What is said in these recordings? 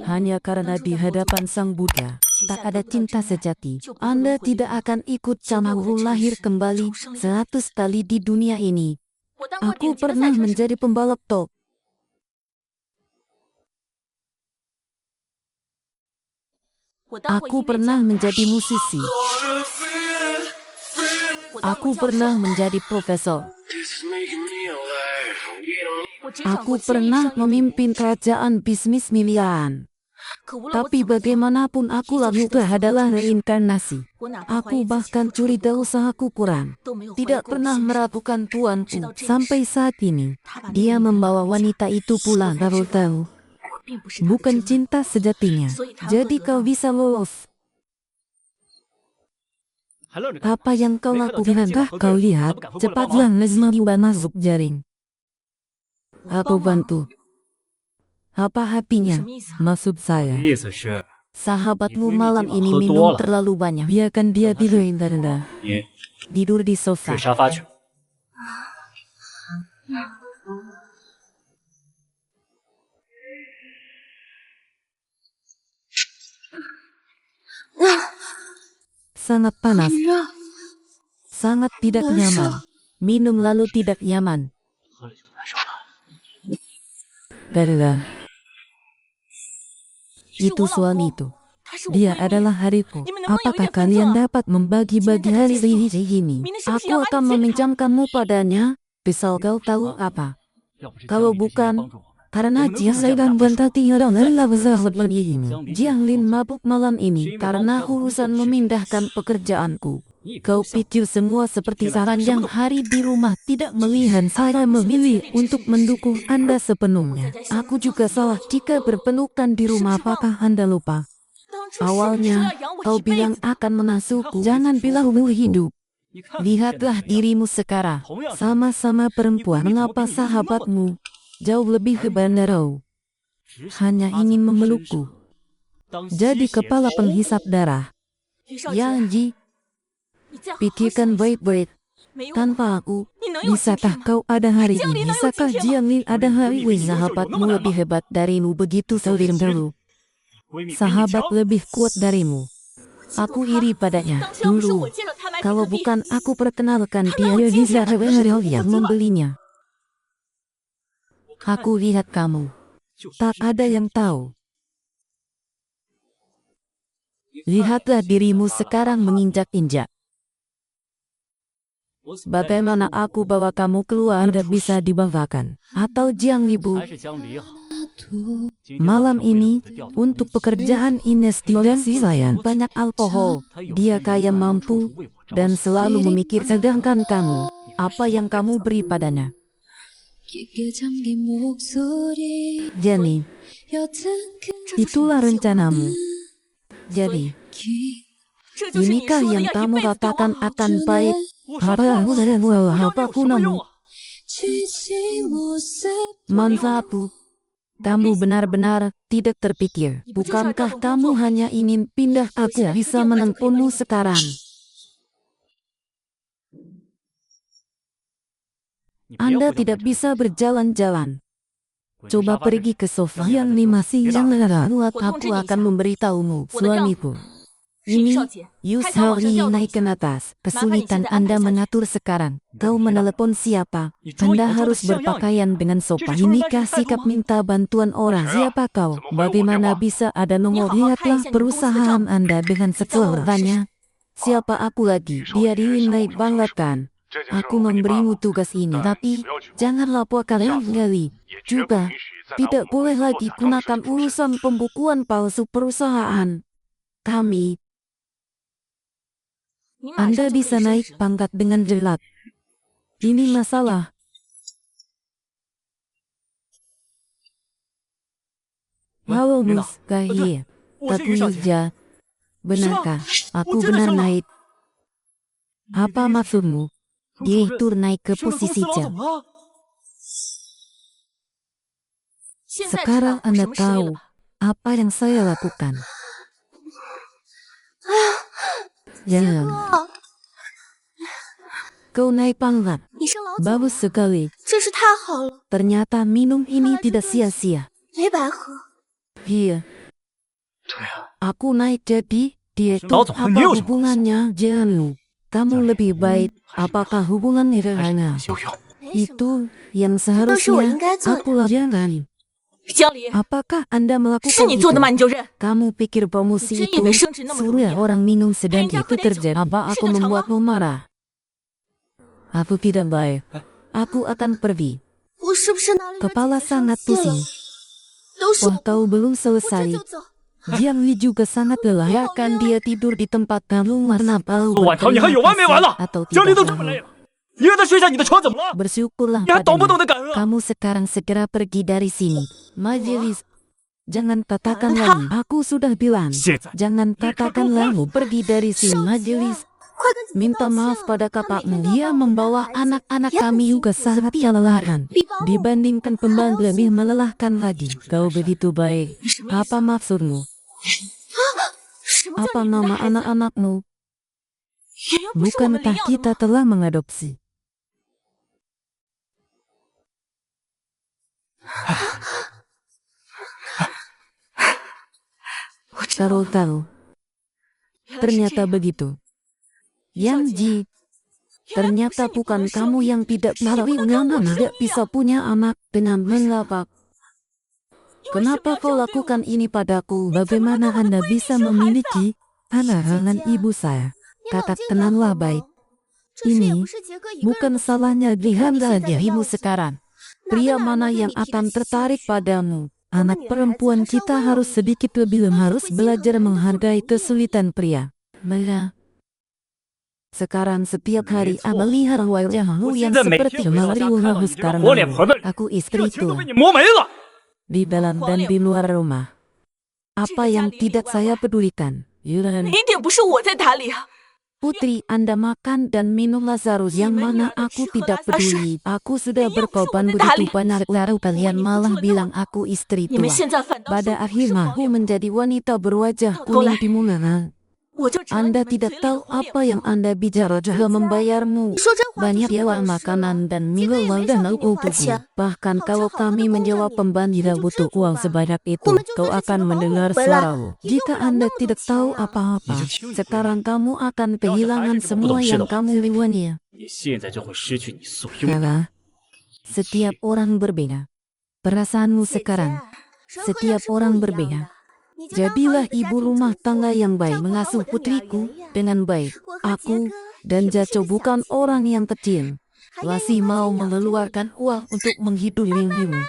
Hanya karena di hadapan Sang Buddha tak ada cinta sejati, Anda tidak akan ikut Camahu lahir kembali 100 kali di dunia ini. Aku pernah menjadi pembalap top. Aku pernah menjadi musisi. Aku pernah menjadi profesor. Aku pernah memimpin kerajaan bisnis miliaran. Tapi bagaimanapun aku lakukan adalah reinkarnasi. Aku bahkan curiga usahaku kurang. Tidak pernah meragukan tuanku sampai saat ini. Dia membawa wanita itu pulang tahu-tahu. Bukan cinta sejatinya. Jadi kau bisa lolos. Apa yang kau lakukan? Kau lihat, cepatlah Nezmawiwa masuk jaring. Aku bantu. Apa hatinya? Maksud saya, sahabatmu malam ini minum terlalu banyak. Biarkan dia tidur rendah. Tidur di sofa. Sangat panas. Sangat tidak nyaman. Minum lalu tidak nyaman. Baiklah. Itu suami itu. Dia adalah hariku. Apakah kalian dapat membagi-bagi hari ini? Aku akan meminjamkanmu padanya. Bisa kau tahu apa? Kalau bukan, karena dia sedang berhenti adalah besar seperti ini. Jianglin mabuk malam ini karena urusan memindahkan pekerjaanku. Kau pikir semua seperti sepanjang hari di rumah tidak melihat saya memilih untuk mendukung Anda sepenuhnya. Aku juga salah jika berpelukan di rumah. Apakah Anda lupa? Awalnya, kau bilang akan mengasuhku. Jangan bilang hidup. Lihatlah dirimu sekarang. Sama-sama perempuan. Mengapa sahabatmu jauh lebih kebandarau? Hanya ingin memelukku. Jadi kepala penghisap darah. Yang pikirkan baik-baik. Tanpa aku, bisakah kau ada hari ini? Bisakah Jianglin ada hari ini? Sahabatmu lebih hebat darimu, begitu saudara dulu. Sahabat lebih kuat darimu. Aku iri padanya. Dulu, kalau bukan aku perkenalkan dia bisa yang membelinya. Aku lihat kamu. Tak ada yang tahu. Lihatlah dirimu sekarang menginjak-injak. Bagaimana aku bawa kamu keluar dan bisa dibawakan? Atau Jiang Ibu? Malam ini, untuk pekerjaan investigasi saya banyak alkohol. Dia kaya mampu dan selalu memikir, sedangkan kamu, apa yang kamu beri padanya? Jadi, itulah rencanamu. Jadi, inikah yang kamu katakan akan baik? Apa gunamu? Manfaatku. Kamu benar-benar tidak terpikir. Bukankah kamu hanya ingin pindah? Aku bisa menempuhmu sekarang. Anda tidak bisa berjalan-jalan. Coba pergi ke sofa yang masih yang lalu. Aku akan memberitahumu, suamiku. Ini, Yushaori naik ke atas. Kesulitan Anda mengatur sekarang. Kau menelepon siapa? Anda harus berpakaian dengan sopan. Inikah sikap minta bantuan orang? Siapa kau? Bagaimana bisa ada nomor? Lihatlah perusahaan Anda dengan sekeloranya. Siapa aku lagi? Dia naik banggakan. Aku memberimu tugas ini, tapi jangan laporkan kali. Juga, tidak boleh lagi gunakan urusan pembukuan palsu perusahaan kami. Anda bisa naik pangkat dengan jelat. Ini masalah. Halo Mus, Kahir. Takuyuja. Benarkah aku benar naik? Apa maksudmu? Direktur naik ke posisi jam. Sekarang Anda tahu apa yang saya lakukan. Jangan. Kau naik pangkat. Bagus sekali. Ternyata minum ini tidak sia-sia. Iya. Aku naik jadi dia itu Lao总和你apa有什么关系？ hubungannya? Jangan kamu lebih baik. Apakah hubungannya dengan 悠悠， itu yang seharusnya aku lakukan? 江离， Apakah Anda 是 melakukan 你 itu? 做的吗？你就认？ Kamu pikir promosi 真以 itu 为升职那么容易 suruh 啊？ orang minum sedang Hanya itu aku terjadi? Apa aku Sudah membuatmu marah? Aku tidak baik. Aku akan pergi. 我是不是哪里让 Kepala 姐姐伤 sangat 心了 pusing. 都是 Wah, kau belum 我这 selesai. 就走。 Jiangli juga sangat lelah. Akan dia tidur di tempat kamu karena Pao 陆婉涛，你还有完没完了？ atau 江离 tidak 都这么累了，一个人睡下你的床怎么了？ Bersyukurlah 你还懂不懂 padanya. 得感恩啊？ Kamu sekarang segera pergi dari sini. Majelis. Jangan katakan lagi. Aku sudah bilang. 现在 Jangan katakan lagi. Pergi dari sini. Majelis. 快跟姐姐 Minta 道歉 maaf pada 他每 kakakmu. 天都要 Dia 帮我 membawa 带孩子 anak-anak 也很 kami 辛 juga 苦 sangat melelahkan. 比帮我 Dibandingkan pembantu lebih melelahkan lagi. Kau begitu baik. 你什么意思？ Apa maksudmu? 什么叫 Apa 你们的 nama 孩子？ anak-anakmu? 妍妍不是我们领 Bukankah 养的 kita 吗？ telah mengadopsi? Kau tahu, 原来是这 ternyata 样 begitu. Yang Ji, ternyata bukan kamu yang tidak melalui undangan tidak bisa punya anak dengan mengapa. Kenapa kau lakukan ini padaku? Bagaimana Anda bisa memiliki anak dengan ibu saya? 你冷静点 Katakanlah 好吗 baik. 这事也 Ini 不是杰哥一个人 bukan 的错。 salahnya Dihanda 你现在的 dirimu 要求 sekarang. 哪个 Pria 男人 mana 能对 yang 你提得 akan 起兴 tertarik 趣？ padamu? 我们 Anak 女孩子 perempuan 还是要 kita 温柔 harus 一点， sedikit lebih 要学 harus 会心疼 belajar 男人的不 menghargai 容易。 kesulitan pria. Maka, sekarang setiap hari Betul. melihat wajahmu 我 yang 现在每 seperti 天回到家看到 melariulah 你这张 karena 活脸婆的脸， aku 热 istri 情都 itu 被你磨没了。 di dalam dan di luar rumah. Apa yang tidak saya pedulikan? Yuran, 一定不是我在打理啊！ Putri, Anda makan dan minum Lazarus yang mana aku tidak peduli. Aku sudah berkorban begitu banyak lalu kalian malah bilang aku istri 你们 tua. 现在反倒说 Pada 我是 akhirnya 黄 aku 脸婆， menjadi wanita berwajah kuning timulan. 我就成了你 Anda 们 tidak 嘴里的 tahu 黄脸 apa yang 婆。 Anda bicara juga membayarmu 你说这话就 banyak 是 yawa 本事了 makanan dan 杰哥也 minuman 没 dan 少给你 aku 花 tubuh. 钱， Bahkan 好吃 kalau 好喝的 kami 供着 menjawab 你， pemban 你 tidak 就知 butuh 足 uang 吧。 sebanyak 我 itu. 们就 Kau 算是请 akan 个保姆 mendengar 回来， suaramu. 也用 Jika 不了 Anda 那么多 tidak 钱 tahu 呀。 apa-apa, 你就听一回 sekarang kamu akan 要是还 kehilangan 是这么不懂 semua 事 yang 的话， kamu miliki. 你现在就会失去你所拥有的。 Karena setiap orang berbeda. Perasaanmu 姐姐， sekarang, 生活要 setiap 是不 orang 一样 berbeda. 的，你就当好 Jadilah 你的家 ibu 庭 rumah 主妇， tangga yang baik 照顾好 mengasuh 我的女儿 putriku 圆圆。 dengan baik. 我和杰 Aku 哥 dan 也不是 Jaco 个小 bukan 气， orang yang kecil. 还愿意 Lasi 花 mau 钱养着你。 mengeluarkan uang untuk menghidupimu.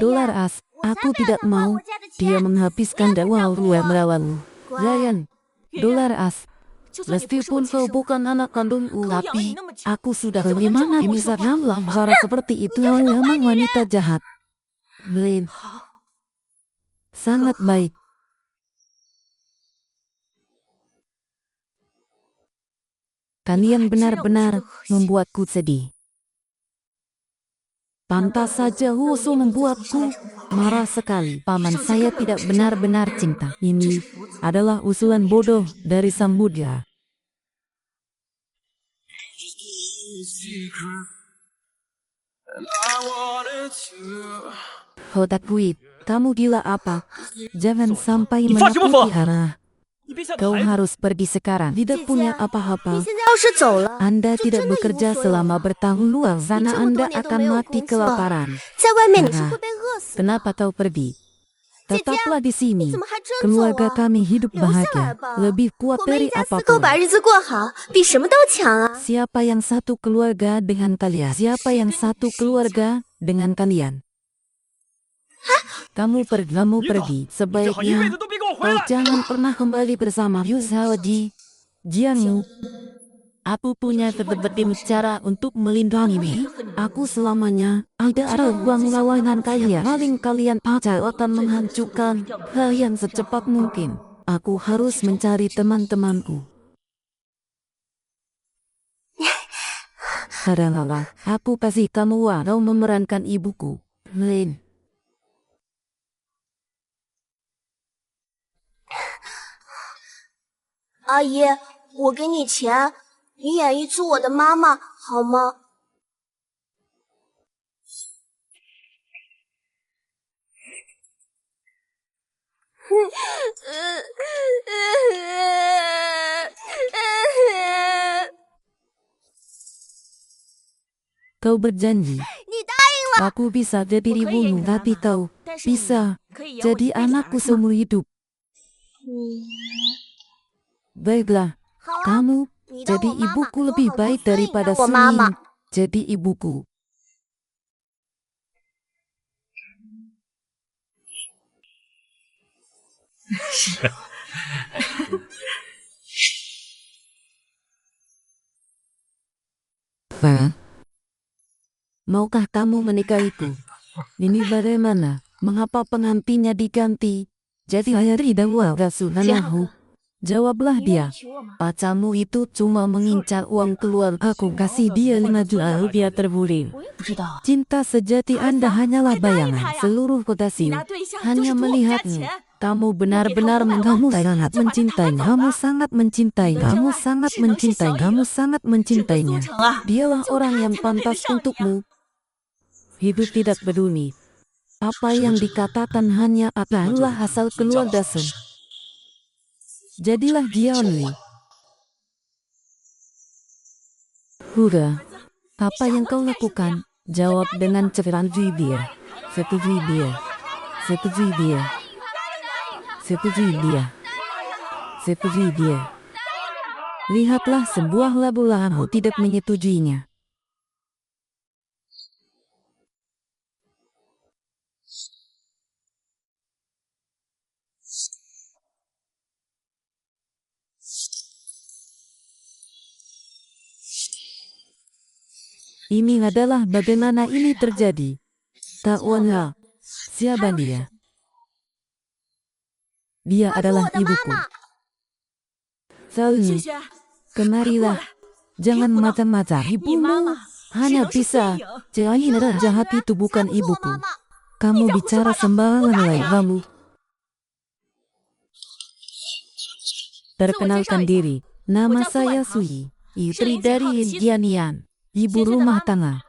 Dolar as, 我才 aku 不要 tidak 他花 mau 我家的 dia 钱。 menghabiskan uang dua melawanmu. 乖， Ryan, 圆圆 dolar as, 就算你不是我 meskipun 亲 kau 生的， bukan anak kandungku, 可我养了你 tapi 那么久， aku sudah 你怎么能这么 bagaimana 跟我说 bisa 话？ dalam cara seperti itu memang wanita jahat. Blaine, 好， sangat baik. Kalian benar-benar membuatku sedih. Pantas saja Wusu membuatku marah sekali. Paman saya tidak benar-benar cinta. Ini adalah usulan bodoh dari sang Buddha. Hotakuit, kamu gila apa? Jangan sampai 你发什么疯 menakuti Hana. 你别像个 Kau 孩子。 harus pergi sekarang. Tidak punya 你 apa-apa. 现在要是走了， Anda 就 tidak 真的一无 bekerja 所有 selama 了。 bertahun luar sana 这么多 Anda 年都 akan 没有 mati 工作， kelaparan. 在外面你是 Hana, 会被饿死的。 kenapa kau pergi? 姐姐， Tetaplah di 你 sini. 怎么还真走 Keluarga 啊？ kami hidup 留下来 bahagia. 吧， Lebih kuat 我们 dari 一家四口 apapun. 把日子过好，比什么都强啊！ Siapa yang satu keluarga dengan kalian? Siapa yang satu keluarga dengan kalian? Kamu 你走， pergi 你这好一辈 sebaiknya 子都别跟我回 kau 来。 jangan pernah kembali bersama Yusawaji. Jianmu, aku punya berbagai cara untuk melindungimu. Aku selamanya ada uang lawanan kalian. Paling kalian pacar akan menghancurkan kalian secepat mungkin. Aku harus mencari teman-temanku. Kadang-kadang aku kasih kamu walau memerankan ibuku. Lain. 阿姨，我给你钱，你演一出我的妈妈好吗？ Kau berjanji, aku bisa jadi ibumu, tapi kau bisa jadi anakku seumur hidup. Baiklah, kamu jadi ibuku lebih baik daripada Suyin jadi ibuku. Maukah kamu menikahiku? Ini bagaimana? Mengapa pengantinnya diganti? Jadi Hayari dan Rasulullah. Jawablah dia. Pacarmu itu cuma mengincar uang keluarga. Aku kasih dia 5 juta rupiah terbulir. Cinta sejati Anda hanyalah bayangan. Seluruh kota Siu hanya melihatmu. Kamu benar-benar sangat mencintainya. Kamu sangat mencintainya. Kamu sangat mencintainya. Kamu sangat mencintainya. Dialah orang yang pantas untukmu. Hidup tidak peduli. Apa yang dikatakan hanya adalah asal keluar dasar. Jadilah dia only. Hura, apa yang kau lakukan? Jawab dengan cepat dia. Setujui dia. Setujui dia. Setujui dia. Setujui dia. Lihatlah sebuah labu-labu tidak menyetujuinya. Ini adalah bagaimana ini terjadi. Ta'wanha. Siapa dia? Dia adalah ibuku. Sauni, kemarilah. Jangan macam-macam. Ibumu hanya bisa. Cahaya jahat itu bukan ibuku. Kamu bicara sembarangan lagi kamu. Perkenalkan diri. Nama saya Sui. Istri dari Jianian. Ibu rumah tangga.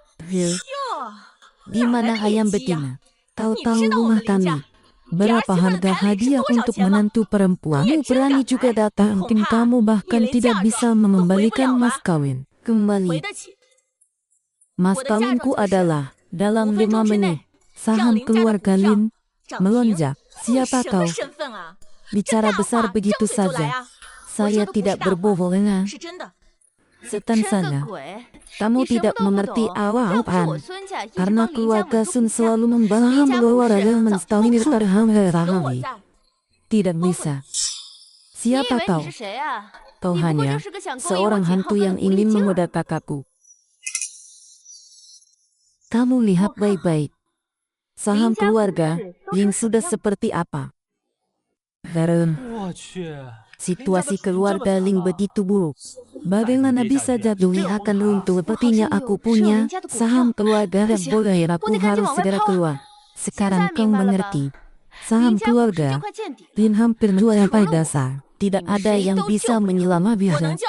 Di mana ayam betina? Tahu-tahu rumah kami. Berapa harga hadiah untuk menantu perempuan? Kamu berani juga datang. Tim kamu bahkan tidak bisa mengembalikan mas kawin. Kembali. Mas kawinku adalah dalam 5 menit. Saham keluarga Lin melonjak. Siapa kau? Bicara besar begitu saja. Saya tidak berbohong. Setan saja. Kamu tidak mengerti apa-apaan. Karena keluarga Sun selalu membaham bahwa raga menstahini terhamil. Tidak bisa. Siapa kau? Kau hanya seorang hantu yang ingin menggoda kakakku. Kamu lihat baik-baik. Saham keluarga yang sudah seperti apa? Darren. Situasi keluarga Ling begitu buruk. Bagaimana bisa jaduli akan runtuh sepertinya aku punya saham keluarga dan boleh aku harus segera keluar. Sekarang kau mengerti. Saham keluarga Lin hampir jual sampai dasar. Tidak ada yang bisa menyelamatkan.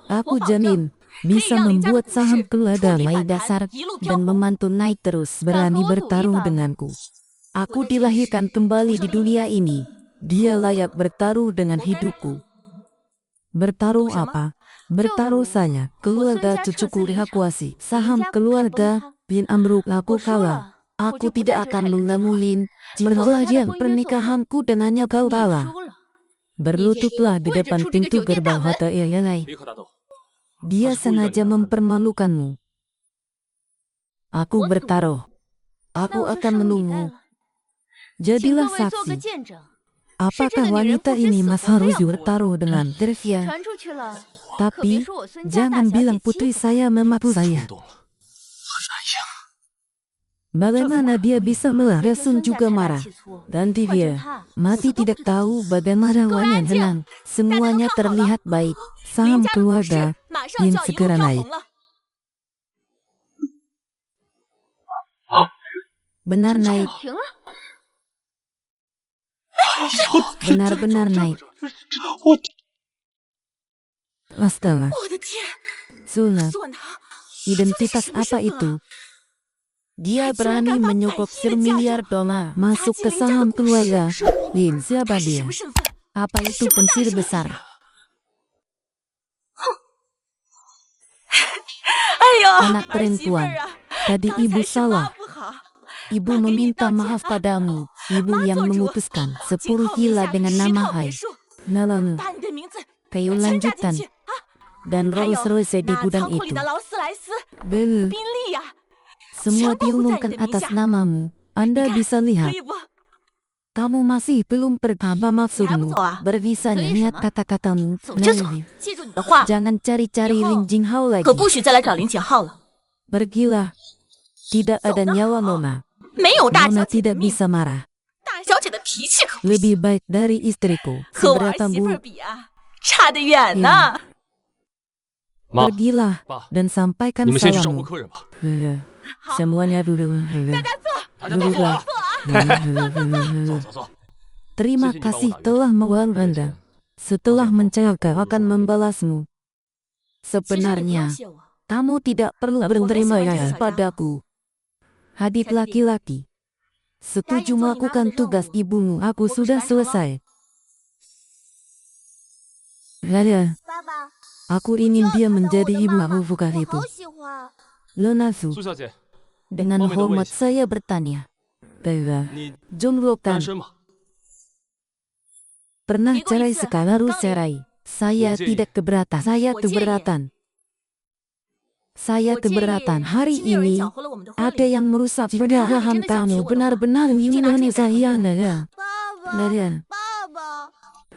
Aku jamin bisa membuat saham keluarga naik dasar dan memantau naik terus berani bertarung denganku. Aku dilahirkan kembali di dunia ini. Dia layak bertaruh dengan hidupku. Bertaruh apa? Bertaruh saja. Keluarga cucuku dievakuasi. Saham keluarga Bin Amruk aku kalah. Aku tidak akan mengamulin merelayan pernikahanku dengannya kau kalah. Berlututlah di depan pintu gerbang hotel Yayalai. Dia sengaja mempermalukanmu. Aku bertaruh. Aku akan menunggu. Jadilah saksi. Apakah wanita ini Mas harus bertaruh dengan Dervia? Tapi, jangan bilang putri saya memapu saya. Bagaimana dia bisa marah? Sun juga marah. Dan dia mati tidak tahu bagaimana wanita tenang. Semuanya terlihat baik. Saham keluarga yang segera naik. Benar naik. Benar-benar naik. Astaga. Suna. Identitas apa itu? Dia berani menyokop $1 miliar masuk ke saham keluarga. Lin, siapa dia? 什么身份？ Apa itu pensir besar? 哎呦， Anak 儿媳妇 perempuan. 儿啊， Tadi 刚 ibu 才是妈 salah. 不好。 Ibu meminta maaf padamu. Ibu yang memutuskan 10 gila dengan nama Hai. Nalamu, 把你的名字 kayu 签下 lanjutan, 进去啊！ dan 还有 Rolls Royce di 那 gudang 仓库里 itu. 的劳斯莱斯、 Bel, 宾利呀， semua diumumkan atas namamu. Anda bisa 可 lihat. 以不？ Kamu masih belum pertama maksudmu. Berbisanya lihat kata-katamu. 走就走， Nah, 记住你的话， jangan cari-cari Lin Jinghao 可 lagi. 不许再来找林景浩了。 Pergilah. Tidak ada nyawa Nona. 没有大 Nona 小姐的 tidak 命， bisa marah. 大小姐的脾气可不行， Lebih baik dari istriku. 和我儿 Seberapa 媳妇儿 buruk. 比啊，差得远呢。 妈， Pergilah 爸， dan sampaikan 你们先去招呼 salammu. 客人吧。 Semuanya dulu. 大家都坐啊，坐坐坐。 Terima kasih telah mewawan Anda. Setelah mencelaka akan membalasmu. 其实你不用 Sebenarnya, 谢我， kamu tidak perlu berterima kasih padaku. Hadit laki-laki. Setuju melakukan tugas ibumu, aku sudah selesai. Raya, 爸爸， aku ingin dia menjadi ibu aku bukan 我 itu. 好喜欢。 Lenasu, 苏小姐， dengan Mami hormat Louis. saya bertanya. Bella, 你 John Rokan 单身吗？ pernah Ikut cerai Isa, sekarang harus kau cerai. Saya Uji. tidak keberatan. Saya 我介意。 keberatan. Saya 我介意 keberatan. Hari 今天有人 ini 搅和了我们的婚 ada 礼。 yang merusak pernikahan kamu. Benar-benar ingin saya Naya. 爸爸， Naya, 爸爸，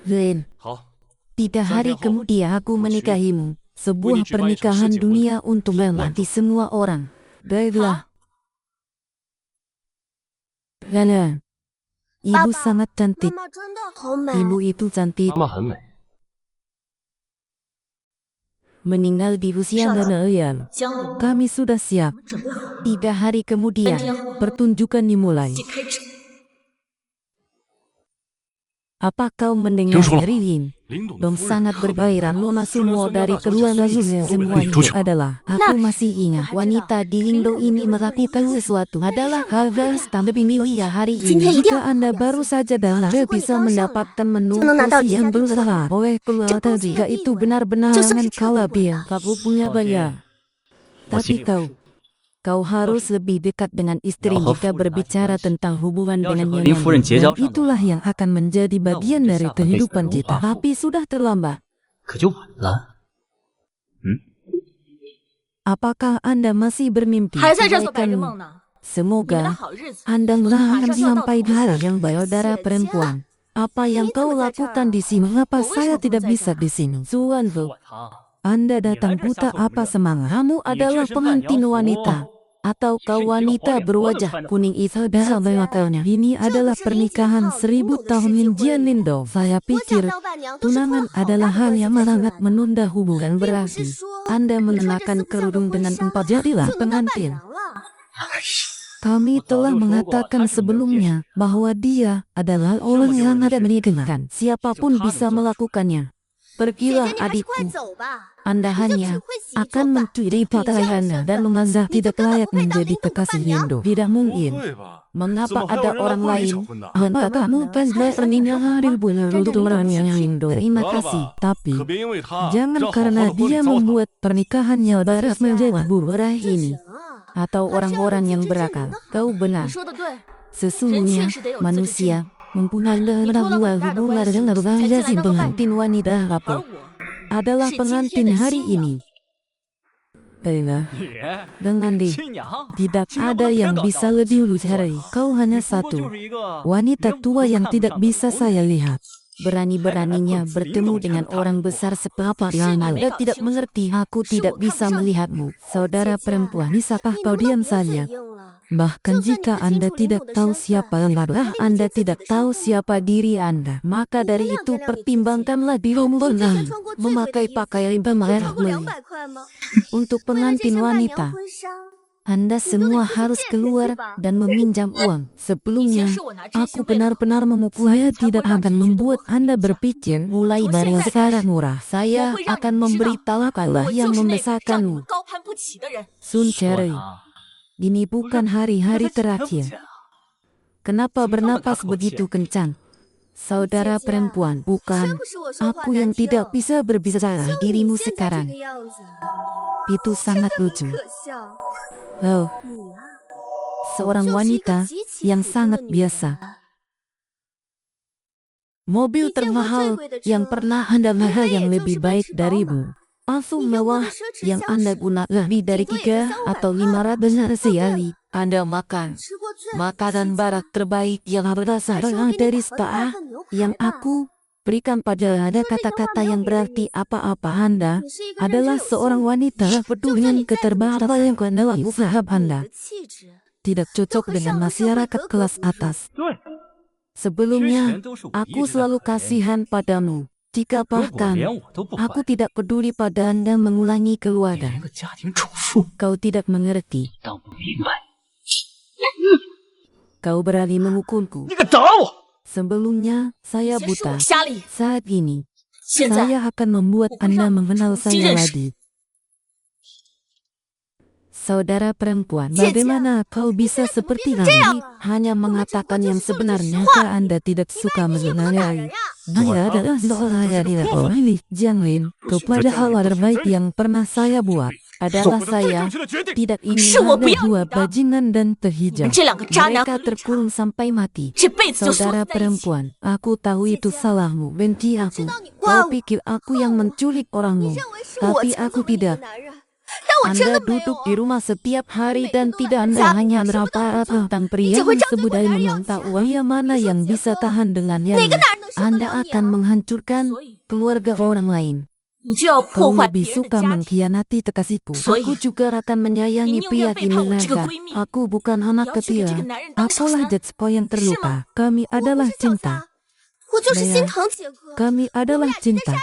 Len, 好， tidak hari kemudian aku menikahimu. Sebuah pernikahan dunia untuk melatih semua orang. Baiklah. Rana, ibu Papa, sangat 妈 cantik. 妈真的好美。 Ibu itu cantik. 妈妈很美。 Meninggal di usia Nanayan. 江龙， Kami sudah siap. 准备好， 3 hari kemudian, pertunjukan dimulai. 请开始。 Apa kau mendengar Teruslah. dari Lin? 林董的 Dong 夫人 sangat 特别 berbairan Nona semua dari keluarga Zuzi. Semua itu adalah. Aku masih ingat wanita di Indo ini melakukan sesuatu adalah hal lebih mulia hari ini. Jika Anda baru saja dalam bisa mendapatkan menu porsi yang berusaha oleh keluarga jika itu benar-benar jangan kalah biar kamu punya banyak. Tapi kau harus lebih dekat dengan istri jika berbicara tentang hubungan dengan yang lain. Dan itulah yang akan menjadi bagian dari kehidupan kita. Tapi sudah terlambat. 可就晚了。 Apakah Anda masih bermimpi? 还在这做白日 Kebaikan. 梦呢？你们的 Semoga 好日子 Anda akan sampai di hal yang baik darah perempuan. Apa yang kau lakukan di sini? Mengapa saya tidak bisa di sini? Suwanto, 管他， Anda datang buta apa semangat? Kamu adalah pengantin wanita. Atau kau wanita berwajah kuning itu adalah bayakalnya. Ini adalah pernikahan 1000 tahun Jian Lindo. Saya 我找 pikir 老板娘都是 tunangan 托好 adalah 大 hal 的 yang 关系才 sangat 选来的。 menunda hubungan 并不 berarti 是说 Anda 你穿着 mengenakan 4不像的 kerudung 婚 dengan 纱 empat jadilah 就能当伴 pengantin. 娘了。 Kami telah mengatakan sebelumnya bahwa dia adalah orang yang ada menginginkan. Siapapun bisa melakukannya. 姐 Pergilah 姐，你还是快 adikku. 走吧。 Anda 人家只 hanya 会洗 akan 头发， mencuri pakaiannya dan mengazah tidak layak menjadi kekasih Lindo. Tidak 不 mungkin. 会吧？ Mengapa 怎么还有 ada 人来 orang 婚礼 lain? 求婚呢？ Hendak kamu paslah pernikahan hari bulan untuk orang yang Lindo. Terima 得了 kasih. 吧， Tapi 可别因为他 jangan 让好好 karena 的婚 dia 礼糟蹋。 membuat pernikahannya darat menjadi buruk ini 行啊， atau orang-orang yang berakal. Kau 你 benar. 说的对， Sesungguhnya manusia mempunyai hubungan dengan berbagai pengantin wanita 而 apa 我 adalah pengantin hari ini. Baiklah, 你 dengan di 亲娘， tidak ada yang bisa lebih lucu. Kau hanya 不过 satu 就是一个 wanita 连 tua 我都 yang 看不 tidak 上的 bisa 狗 saya lihat. Berani-beraninya bertemu dengan orang besar seberapa yang Anda tidak mengerti. Aku tidak bisa melihatmu. Saudara perempuan, bisakah 你 kau 能不能 diam 别嘴 saja? 硬了？ Bahkan jika Anda tidak tahu siapa Anda tidak tahu siapa diri Anda, maka dari itu pertimbangkanlah dirombongan memakai pakaian bermerah 超过 meli 200块吗？ untuk 为了这 pengantin 身伴娘 wanita. 婚纱， Anda semua harus keluar dan meminjam uang. Sebelumnya, aku benar-benar memupaya tidak akan membuat Anda berpikir mulai dari sekarang murah. Saya akan memberitahu Allah 我 yang 就是那个让你们 membesarkanmu. 高攀不起的人。 Sun 说 Cherry, 他， ini bukan hari-hari 他钱不 terakhir. 钱啊？ Kenapa Semua bernapas takut begitu kencang? Saudara perempuan, bukan. Aku yang tidak bisa berbicara dirimu sekarang. Itu sangat lucu. Oh, seorang wanita yang sangat biasa. Mobil termahal yang pernah Anda lihat yang lebih baik darimu. Parfum mewah yang Anda gunakan lebih dari 3 atau 500 sekali. Anda makan makanan barat terbaik yang berasal dari spa yang aku berikan pada Anda kata-kata yang berarti apa-apa. Anda adalah seorang wanita peduli dengan keterbatasan yang adalah usaha Anda. Tidak cocok dengan masyarakat kelas atas. Sebelumnya, aku selalu kasihan padamu. Jika bahkan aku tidak peduli pada Anda mengulangi keluarga. Kau tidak mengerti. Kau berani mengukulku. Sebelumnya, saya buta. Saat ini, saya akan membuat Anda mengenal saya lagi. Saudara perempuan, bagaimana kau bisa seperti kami? Hanya mengatakan yang sebenarnya. Anda tidak suka mengenali. Saya adalah seorang yang jangan kepada hal terbaik yang pernah saya buat. Adalah saya tidak ingin ada 2 bajingan dan terhijau. Mereka terkurung sampai mati. Saudara perempuan, aku tahu itu salahmu. Benci aku. Kau pikir aku yang menculik orangmu. Tapi aku tidak. Anda duduk di rumah setiap hari dan tidak Anda hanya berapa tentang pria yang sebudaya meminta uang. Yang mana yang bisa tahan dengannya? Anda akan menghancurkan keluarga orang lain. Kau lebih suka mengkhianati kekasihku. Aku juga akan menyayangi pria Kinelaga. Aku bukan anak kecil. Akulah Jetsko yang terluka. Kami adalah cinta. Kami adalah cinta.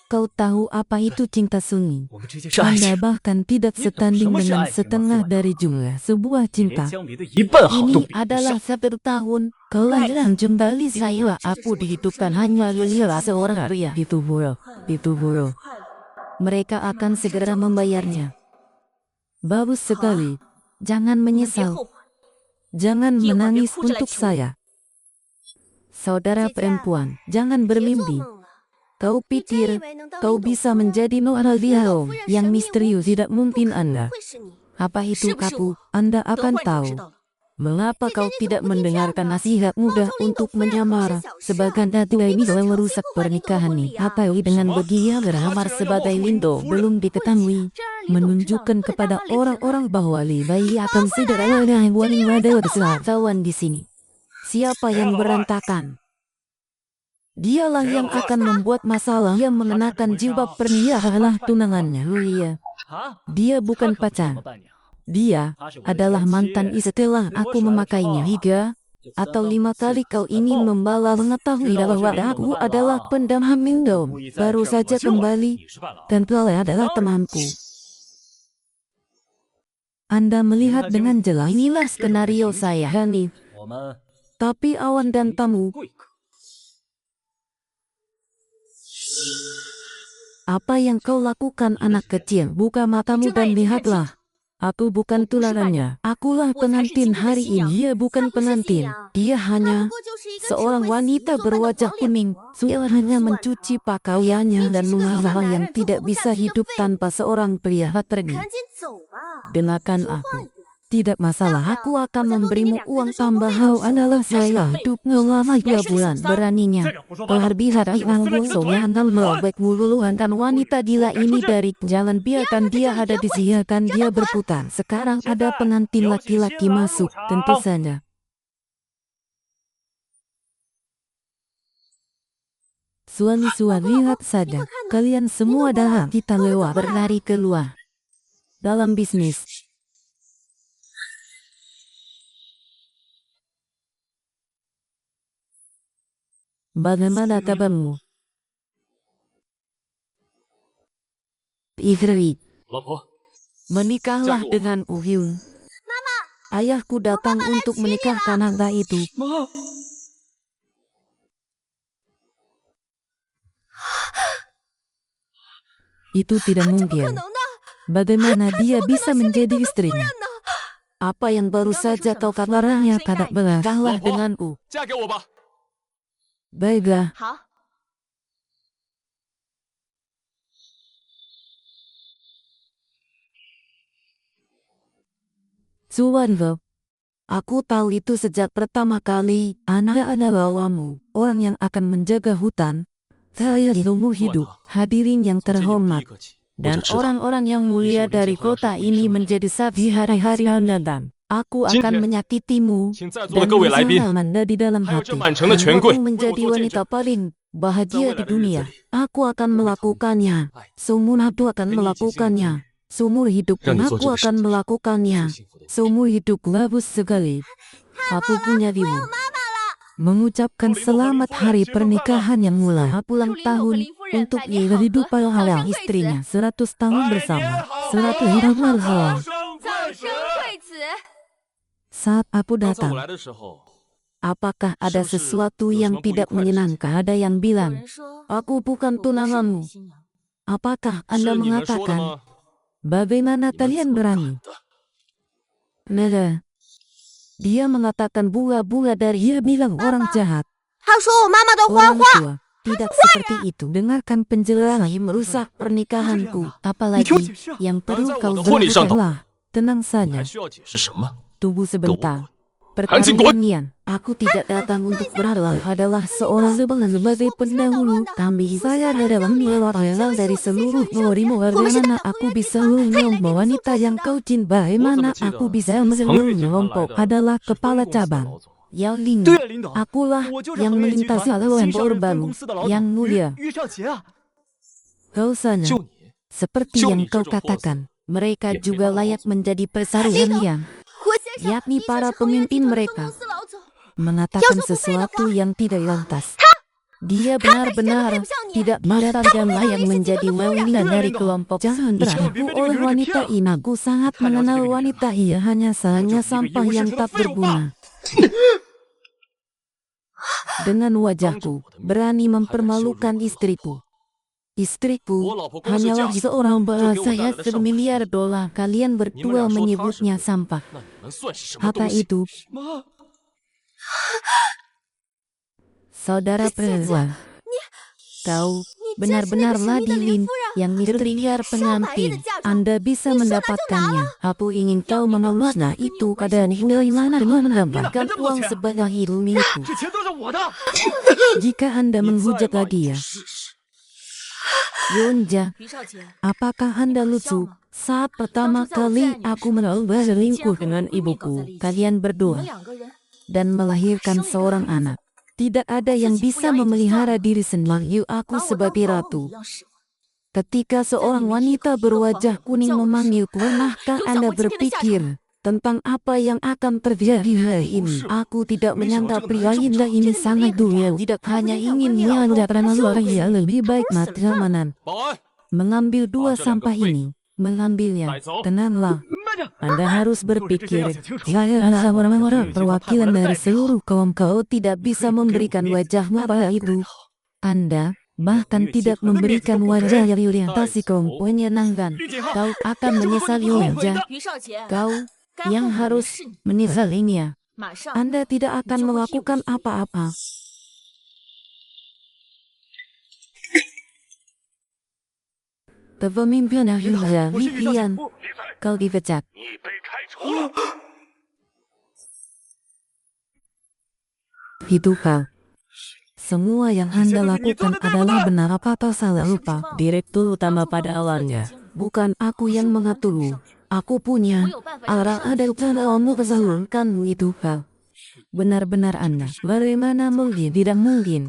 Kau tahu apa itu cinta sunyi? Anda bahkan tidak setanding dengan setengah dari jumlah sebuah cinta. Ini adalah 1 tahun kelahiran kembali saya. Aku dihidupkan hanya oleh seorang pria. Itu buruk. Mereka akan segera membayarnya. Bagus sekali. Jangan menyesal. Jangan menangis untuk saya. Saudara perempuan, jangan bermimpi. Kau pikir kau bisa menjadi Noah Liao yang misterius? Tidak mungkin Anda. Apa itu kaku? Anda akan tahu. Mengapa kau tidak mendengarkan nasihat mudah untuk menyamar sebagai Datu ini merusak pernikahan ini? Atau dengan begia beramar sebagai Lindo belum diketahui, menunjukkan kepada orang-orang bahwa bayi akan segera ada yang tawan di sini. Siapa yang berantakan? Dialah yang akan membuat masalah. Yang mengenakan jilbab pernikahan tunangannya. Dia bukan pacar. Dia adalah mantan istri. Setelah aku memakainya 3 atau 5 kali, kau ingin membalas mengetahui bahwa aku adalah pendam Mindo. Baru saja kembali dan kau adalah temanku. Anda melihat dengan jelas. Inilah skenario saya, Hanif. Tapi awan dan tamu. Apa yang kau lakukan, anak kecil? Buka matamu dan lihatlah. Aku bukan tularannya. Akulah pengantin hari ini. Dia bukan pengantin. Dia hanya seorang wanita berwajah kuning. Sudah hanya mencuci pakaiannya dan mengalah yang tidak bisa hidup tanpa seorang pria ini. Dengarkan aku. Tidak masalah, aku akan memberimu uang tambahan. Adalah saya hidup selama 3 bulan. Beraninya berbicara yang busuknya dan merobek wuluhan dan wanita gila ini dari jalan. Biarkan dia ada di sini, kan dia berputar. Sekarang ada pengantin laki-laki masuk. Tentu saja. Suami-suami, lihat saja. Kalian semua dah kita lewat berlari keluar. Dalam bisnis. Bagaimana kabarmu? Ifrit, menikahlah dengan Uhyun. Ayahku datang untuk menikahkan anak itu. Itu tidak mungkin. Bagaimana dia bisa menjadi istrinya? Apa yang baru saja kau kabarnya? Tidak menikahlah denganku. Baiklah, 好， Zuan Ge. Aku tahu itu sejak pertama kali anak adalah bawamu, orang yang akan menjaga hutan. Saya ilmu hidup, hadirin yang terhormat, dan orang-orang yang mulia dari kota ini menjadi saksi hari-hari datang. Aku akan menyakitimu dan bersama Anda di dalam hati. Aku menjadi wanita paling bahagia di dunia. Aku akan melakukannya. Seumur aku akan melakukannya. Seumur hidupku aku akan melakukannya. Seumur hidup bagus sekali. Aku punya ibu. Mengucapkan selamat hari pernikahan yang mulai ulang tahun untuk hidup halal istrinya 100 tahun bersama. 100 hidup halal. 早生贵子。 Saat aku 刚送 datang, 我来的时候， apakah ada sesuatu yang tidak menyenangkan? Ada yang 有 bilang, 人说 aku bukan 我不是你 tunanganmu. 的新娘， Apakah 是 Anda 你们说的 mengatakan, 吗？ bagaimana 你们 kalian 怎么 berani? 敢的？ Nada. Dia mengatakan bunga-bunga dari dia bilang orang jahat, 他说我妈妈的坏 orang 话。 tua. Tidak seperti itu. Dengarkan penjelasan yang merusak pernikahanku. Apalagi yang perlu kau beritahulah. Tenang 你 saja. 还需要解释什么？ Tunggu sebentar. Hancing Pertanian, aku tidak datang untuk berhalang adalah seorang sebagai pendahulu. Kami saya adalah rela dari seluruh norimu. Bagaimana aku bisa membawa wanita yang kau cintai? Bagaimana aku bisa melompok adalah kepala cabang. Yang Ling, 对啊，领导， akulah 我就是 yang 恒源集团 melintasi lawan 新上任分 baru 公司的老 yang 总 mulia. 岳少杰啊。 Kau sana, 就你， seperti Jom yang ni kau jujur katakan, mereka Ya, juga memang layak menjadi persaingan yang 我先生 yakni 的确 para 是恒源集 pemimpin 团的分 mereka 公司老总， mengatakan Yang sesuatu yang tidak lantas. Dia benar-benar tidak marah dan layak menjadi wanita dari kelompok jangan tertipu oleh wanita ini. Aku sangat mengenal wanita ia hanya sampah yang tak berguna. Dengan wajahku, berani mempermalukan istriku. Istriku hanyalah seorang bahasa saya $1 miliar. Kalian berdua menyebutnya sampah. 那你们算是什么 Kata 东西？ itu, 妈， saudara perempuan, kau benar-benarlah dilin yang miliar pengantin. Anda bisa mendapatkannya. Aku ingin kau menolaknya itu keadaan hilanglah dengan mendapatkan uang sebanyak itu milikku. 这钱都是我的。 Jika Anda 你再 menghujat 骂 lagi 一 ya, 试试。 Yonja, 于少杰， apakah Anda lucu? Saat pertama kali aku menolak selingkuh dengan ibuku, kalian 你 berdua, 们两个人 dan melahirkan seorang anak. Tidak ada yang bisa memelihara diri sendiri. Aku 把我当 sebagai 宝 ratu. 一样使唤。 Ketika seorang wanita berwajah kuning memanggilku, pernahkah Anda berpikir tentang apa yang akan terjadi hari ini? Aku tidak menyangka pria indah ini sangat dunia. Tidak hanya ingin menyandarkan orang yang lebih baik mati zamanan. 保安， Mengambil dua sampah ini, mengambilnya. Tenanglah. 慢着， Anda harus berpikir, saya adalah orang-orang perwakilan dari seluruh kaum. Kau tidak bisa memberikan wajah pada itu. Anda bahkan tidak memberikan wajah yang orientasi kaum menyenangkan. Kau akan menyesali wajah 于少杰， kau 该 yang 后悔的 harus 是你， menyesalinya. 马上 Anda tidak akan melakukan apa-apa. Kepemimpinan yang 我是岳少杰， Vivian, 我 kau dipecat. 你被开除了。 Itu kau. Semua yang Anda lakukan adalah benar apa salah lupa. Direktur utama pada awalnya. Bukan aku yang mengaturmu. Aku 我 punya 有办法 arah 让 ada cara untuk kesalurkanmu itu kau. Benar-benar Anda. Bagaimana mungkin? Tidak mungkin.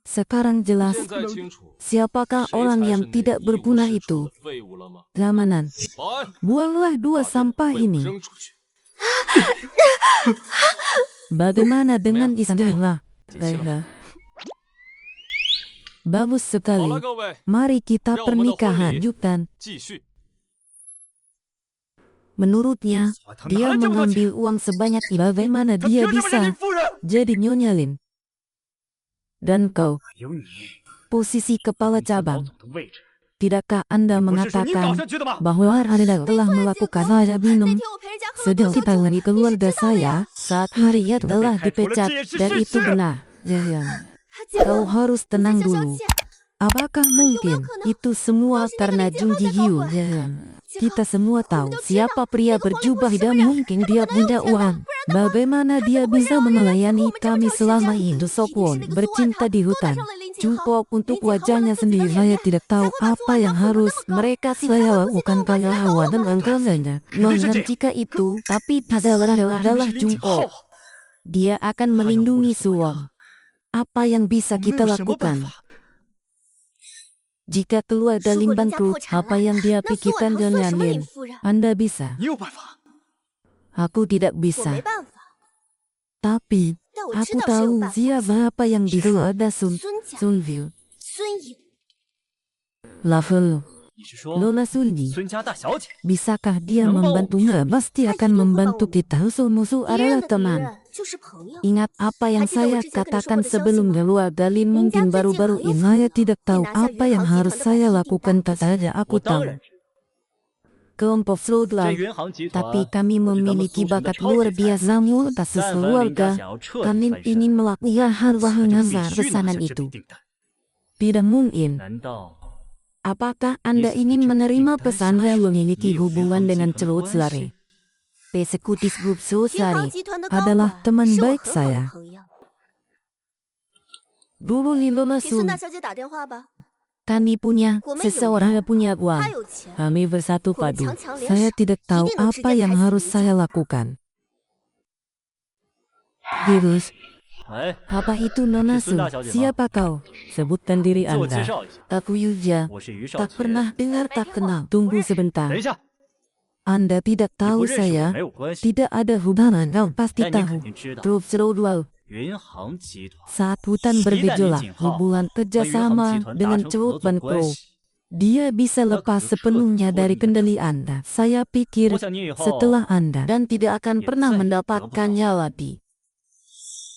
Sekarang jelas 现在清楚 siapakah 谁 orang 才是 yang 哪 tidak 一无 berguna 是处 itu. 的废物了吗？ Zamanan. 保安， Buanglah dua 把这个 sampah 废物 ini. 扔出去。 Bagaimana dengan Mea. istilah? 解气了。 Bagus 好 sekali. 了，各位， Mari kita 让我们的婚 pernikahan 礼 lanjutkan. 继续。 Menurutnya, 他 dia 拿了这么多钱， mengambil uang sebanyak itu. Bagaimana 他 dia 凭什么任命 bisa 夫人？ jadi Nyonya Lin? Dan kau, 有你 posisi kepala 老 cabang, 总的位置， tidakkah Anda 不是说你搞 mengatakan 上去的吗？ bahwa Anda telah melakukan saja 那 minum 天我陪人家喝了 sedang 酒， ditangani keluarga saya saat hari ia telah dipecat dan itu benar. Jangan. Kau harus tenang dulu. Apakah mungkin itu semua karena Jung Ji Hyun? Kita semua tahu siapa pria berjubah dan mungkin dia punya uang. Bagaimana dia bisa melayani kami selama ini? Sokwon bercinta di hutan. Jungkook untuk wajahnya sendiri. Saya tidak tahu apa yang harus mereka saya lakukan kawan dan anggarannya. Namun jika itu, tapi adalah Jungkook. Dia akan melindungi Suwon. Apa yang bisa kita lakukan? Jika keluar dari bangkrut, apa yang dia pikirkan denganin? Anda bisa. 你有办法？ Aku tidak 我 bisa. 没办法， Tapi 但我知 aku 道谁有 tahu 办法。 siapa apa yang bisa ada孙家 Sunview. 孙颖， Level 你是说 Lola Sunyi. 孙家大小姐？ Bisakah dia membantunya? Pasti akan membantu kita. Musuh 别 adalah 人的敌 teman. 人就是朋友。 Ingat apa yang saya katakan sebelum keluar dari mungkin baru-baru ini. Saya tidak tahu apa yang harus saya lakukan. Tak saja 我 aku 当 tahu. 然知道， Kelompok 这 Slodla. 云航集团 Tapi kami 是咱们 memiliki 苏神的 bakat 超 luar 级才 biasa multa 但凡林家 sekeluarga. 想要彻底 Kami 翻身， ingin melakukan hal 他 yang 就 besar 必须拿 pesanan 下这 itu. 笔订单。 Tidak mungkin. 难道 Apakah Anda ingin menerima pesan yang memiliki hubungan dengan Celot Selare? Persekutif grup 银 Sosari 行集团的高 adalah 管 teman 是我 baik 很好的 saya. 朋友。 Dulu Lilona 给孙 Sun, 大小姐打电话吧， kami punya, Gua main seseorang yang punya 她 uang. 有钱， Kami bersatu Gua padu. mencang-cang lihat Saya tidak tahu Ini apa yang kerja harus kasih saya lakukan. Virus, 哎， apa itu Nona Sun? Siapa kau? Sebutkan diri 自我介 Anda. 绍一下， Aku Yuja. 我是于少 Tak 杰。 pernah dengar, tak kenal. Tunggu sebentar. 等一下， Anda tidak 你不 tahu 认识我 saya. 没有关系， Tidak ada hubungan. Kau pasti 但你 tahu. 肯定知道 Grup Celodwal. 云航集团 Saat hutan bergejolak, hubungan 和云航集 kerjasama 团达 dengan 成合 Celot 作 Ban 关 Pro. 系。 Dia bisa lepas sepenuhnya dari kendali Anda. Saya pikir 我想你以后 setelah Anda dan tidak akan Ya, pernah saya mendapatkannya lagi.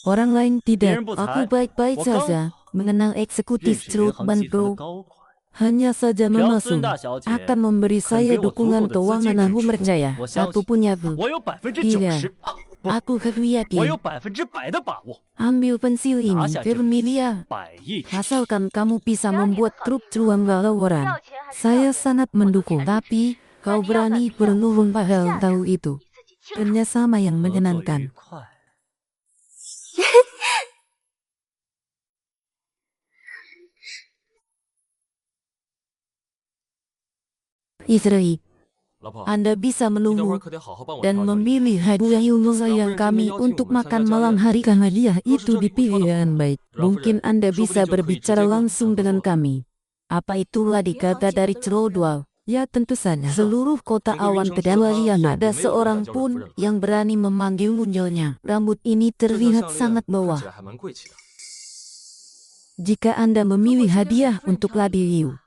Orang lain tidak. Biar Aku bukan. baik-baik Wakang saja mengenal 认 eksekutif 识银 Celot 航 Ban 集团的 Pro. 高管， Hanya saja 只要 Nona 孙 Sun 大小姐 akan memberi saya給我足夠 dukungan 的資金 keuangan. Aku 支持 percaya. 我相 Aku 信 punya 我有90%Iya 啊， Aku 我 yakin. 有100%的把握， Ambil pensil ini, Nasa aja. Vermilia. 100亿。 Asalkan kamu bisa membuat grup cuan orang. Saya sangat mendukung. Tapi, kau berani bernurun padahal tahu itu. Kerjasama yang 合作愉 menyenangkan. 快。 Istri, 老婆， Anda bisa 你等会儿 menunggu 可得好好帮我 dan 调调理。 memilih hadiah yang sayang kami untuk makan malam hari karena hadiah itu dipilih dengan baik. Mungkin Anda bisa berbicara langsung dengan kami. Apa itulah dikata dari Celodwal? Ya tentu saja. Seluruh kota awan kedalaman ada seorang pun yang berani memanggil munculnya. Rambut ini 这条 terlihat 项链 sangat 看 mewah. 起来还蛮贵气的。 Jika Anda memilih hadiah untuk Ladiu,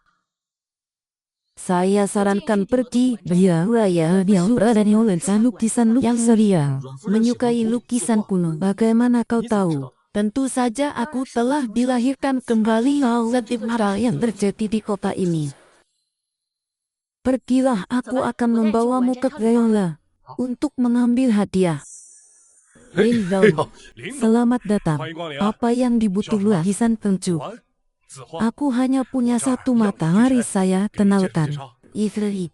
saya sarankan pergi Ria Raya dia berada di lukisan yang serial. Menyukai lukisan kuno. Bagaimana kau tahu? Tentu saja aku telah dilahirkan kembali oleh hal yang terjadi di kota ini. Pergilah, aku akan membawamu ke Crayola untuk mengambil hadiah. Lindau, 领导， selamat datang. 欢迎光临。 Apa yang dibutuhkan lukisan pencu? 完，子花， Aku hanya punya satu mata. Mari saya kenalkan. Ifrit,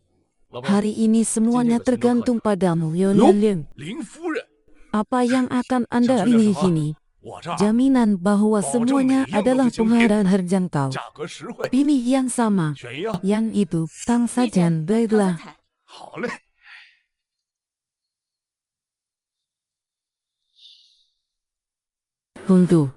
老婆， hari ini semuanya tergantung padamu, Yona Lim. 林夫人， Apa yang akan Anda pilih ini? 我这儿 Jaminan bahwa semuanya adalah penghargaan terjangkau. 价格实惠， Pilih yang sama. 选一样。 Yang itu, tang sajan, 刚 baiklah. 才好嘞， Untuk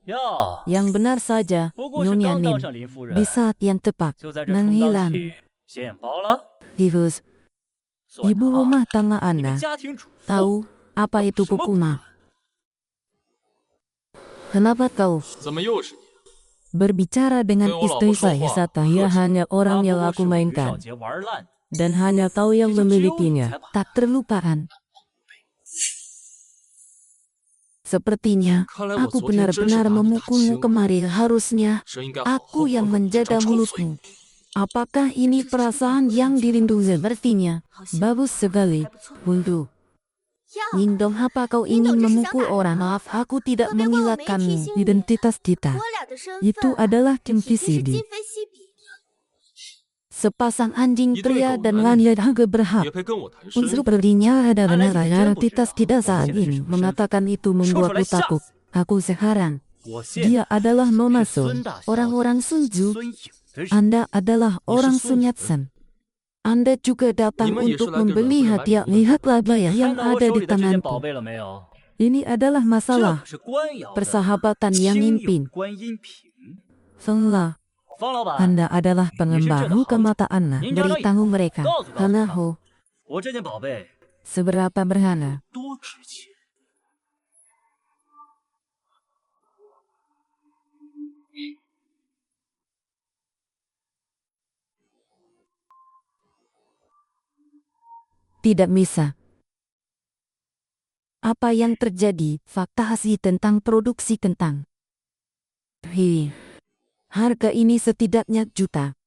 哟， yang benar saja, 不过是 Nyonya 刚当 Lim. 上林夫人 Di，saat yang tepat, 就在这充当 Nanghilan, 起现包了。 Divus, 算 ibu 他 rumah tangga 你们 Anda, 家庭主妇 tahu apa itu 什么 pukuna? Kenapa kau 怎么又是你？ berbicara dengan Dengan istri Allah saya? bersuara. Saya hanya 他 orang 不 yang 过 aku 是我于少 mainkan 杰玩烂的。 dan hanya kau yang Itu memilikinya. cium, saya Tak terlupakan. Sepertinya 看来我 aku 昨天真是 benar-benar 把你打 memukulmu 轻， kemari. Harusnya 真应该好好 aku 管 yang 管你这 menjaga 张臭嘴。 mulutmu. Apakah ini perasaan yang dilindungi? Sepertinya 好像 bagus sekali. 还不错。 Untuk Ningdong, apa kau ingin memukul orang? Maaf, aku tidak mengilat kamu. Identitas kita 我俩的身 itu 份 adalah 岂 tim 不是 VCD. 今非昔比？ Sepasang anjing Itu pria ikut dan kan? wanita juga berhak 也配跟我谈生意？ untuk berdirinya ada benar Anda identitas kita saat ini. Mengatakan itu membuatku takut. Aku sekarang 我现 dia adalah Nona 是 Sun, 孙大小姐 orang-orang Sunju. 孙颖的人。 Anda adalah orang Sun Sun Yat-sen. Anda juga datang Ni untuk menyesuaikan membeli dengan hadiah. permainan. Lihatlah bayar 看 yang 到我 ada 手 di 里的这件宝 tanganku. 贝了没有？ Ini adalah 这 masalah 可是官窑的 persahabatan yang 清 nyimpin. 有观音瓶。 Sungguh, 方老板， Anda adalah pengembara kemata Anda. Ninja Beritahu mereka. Gauzu, Karena ho, 我这件宝贝 seberapa berharga. 多值钱？ Tidak bisa. Apa yang terjadi? Fakta asli tentang produksi kentang. Harga ini setidaknya juta.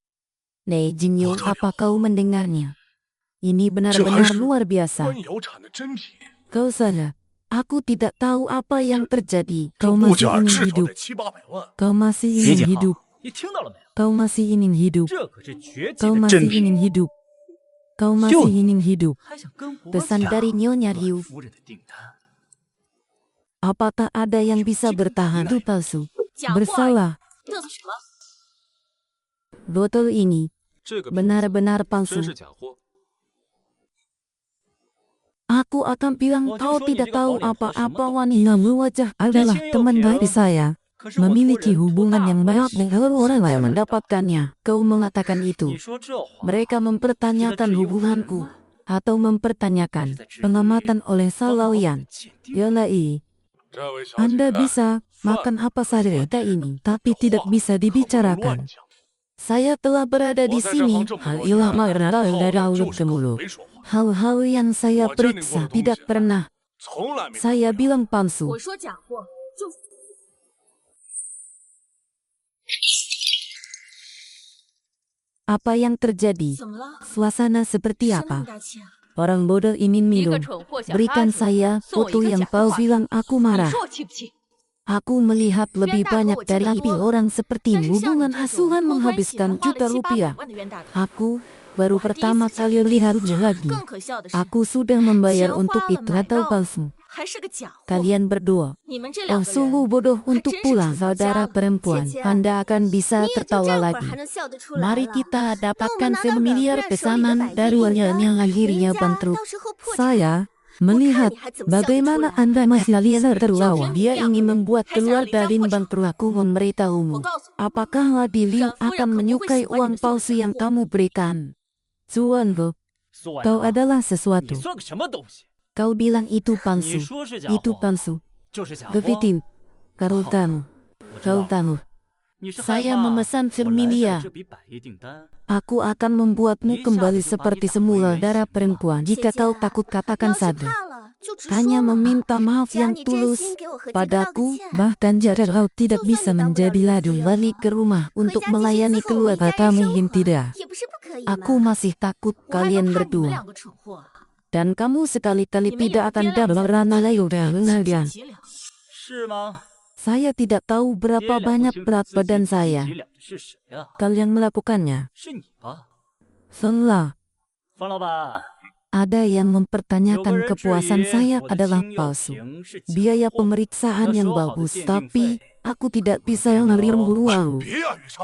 Nei Jingyo, apa kau mendengarnya? Ini benar-benar luar biasa. 官窑产的真品， Kau salah. Aku tidak tahu apa yang terjadi. 这 Kau 物 masih 价 ingin 至少 hidup. 得700-800万。 Kau masih 别 ingin 介 hidup. 你听到了没有？ Kau masih ingin hidup. 这可是绝技 Kau 的 masih 真品， ingin hidup. Kau masih ingin hidup. 还想跟我 Pesan 抢 dari Nyonya 阮 Ryu. 夫人的订单？ Apakah ada yang bisa bertahan? Itu palsu. 讲话 Bersalah. 嘚瑟什么？ Botol ini 这个品 benar-benar 真 palsu. 是假货。 Aku akan bilang Oh, kau justru tidak ini juga tahu kau lihat apa-apa. semua. Wanitamu wajah adalah Dia teman cium baik oke, saya. 可是我托 Memiliki 人托 hubungan 大 yang 关 baik 系 dengan orang lain mendapatkannya. Kau mengatakan 你 itu. 说这话， Mereka mempertanyakan hubunganku atau mempertanyakan pengamatan oleh 方老板 Salawian. 的鉴定 Yolai, 这位小姐， Anda bisa makan apa saja ini, tapi tidak bisa 乱 dibicarakan. 讲。 Saya telah berada di 我在这 sini. 行这么 Hal 多 ilah 年， marah 靠 dari 的 awal 就是口 dulu. 没说话， Hal-hal yang saya Wajah nih periksa gua tidak tunggu. pernah 从来没 saya bilang palsu. 我说假货就 Apa yang terjadi? 怎么了？ Suasana seperti 生那么 apa? 大气啊！ Orang bodoh ingin 一个 minum. 蠢货想 Berikan 哈 saya 送我一 foto 个 yang 假 kau 话， bilang aku 你 marah. 说我气不气？ Aku melihat lebih banyak dari itu orang 但 sepertimu. 是像 Hubungan 你这种 asuhan 托关系 menghabiskan 还花了 juta 700-800 rupiah. 万的冤大头。 Aku baru pertama kali lihat lagi. 更可笑的是， Aku sudah membayar 钱 untuk 花了 itu 买 atau 到 palsu. 还是个假货。 Kalian berdua. 你们这两 Oh 个 sungguh 人， bodoh untuk 真是 pulang 蠢到家 saudara 了 perempuan. 姐姐 Anda akan bisa 你也就这 tertawa 会儿 lagi. 还能笑得出来 Mari 了。 kita 那我们 dapatkan 拿到两 familiar 个人手里的 pesanan 100 dari 亿 wajahnya 元， akhirnya 人家 bentruk. 到时候破产， Saya melihat 我看你还怎么笑得出 bagaimana 来。 Anda masih liar tertawa. Jangan Dia bilang, ingin membuat hai keluar jangan dari bilang bangkrut. Aku 我 memberitahumu. 告诉你， Apakah Ladi Liu Ran Furan akan kau menyukai bukan uang semuanya palsu betul yang betul. kamu berikan? Zuango, 苏婉 kau 瑶， adalah 你 sesuatu. 算个什么东西？ Kau bilang itu 你 palsu. 说是假 Itu 货， palsu. 就是假货。 Kepiting. Kau tahu. 我知 Kau 道， tahu. 你是害 Saya 怕 memesan 我来 Firmilia. 带这笔百亿订单， Aku akan membuatmu kembali seperti semula darah perempuan. Jika Cici, kau takut 要 katakan 是 saja. 怕了就直说 Hanya 嘛。 meminta maaf 只要 yang 你真 tulus 心给我和姐道个 padaku, 歉， bahkan jarak kau tidak Tuh, bisa kan menjadi ditambah ladu lagi balik ke rumah 回 untuk 家继续 melayani 伺候我一 keluarga 家人 kami 生 yang 活 tidak. 也不是不可以 Aku 嘛。 masih takut 我还 kalian 能怕你们 berdua. 两个蠢货， Dan kamu sekali-kali 你们也 tidak 不 akan 掂量 dapat 一下 rana lagi 自 kalian. 己几两。是吗？ Saya tidak tahu 掂 berapa 量不 banyak 清楚 berat 自己 badan 几 saya. 两的是谁呀？ Kalian melakukannya. 是你吧， Salah. 方老板？ Ada yang 有个 mempertanyakan 人质 kepuasan 疑 saya 我的 adalah 清药 palsu. 瓶是假 Biaya 货， pemeriksaan Yang yang soal bagus, hal tapi dinding aku tidak bisa menerima uang. 别呀，宇超，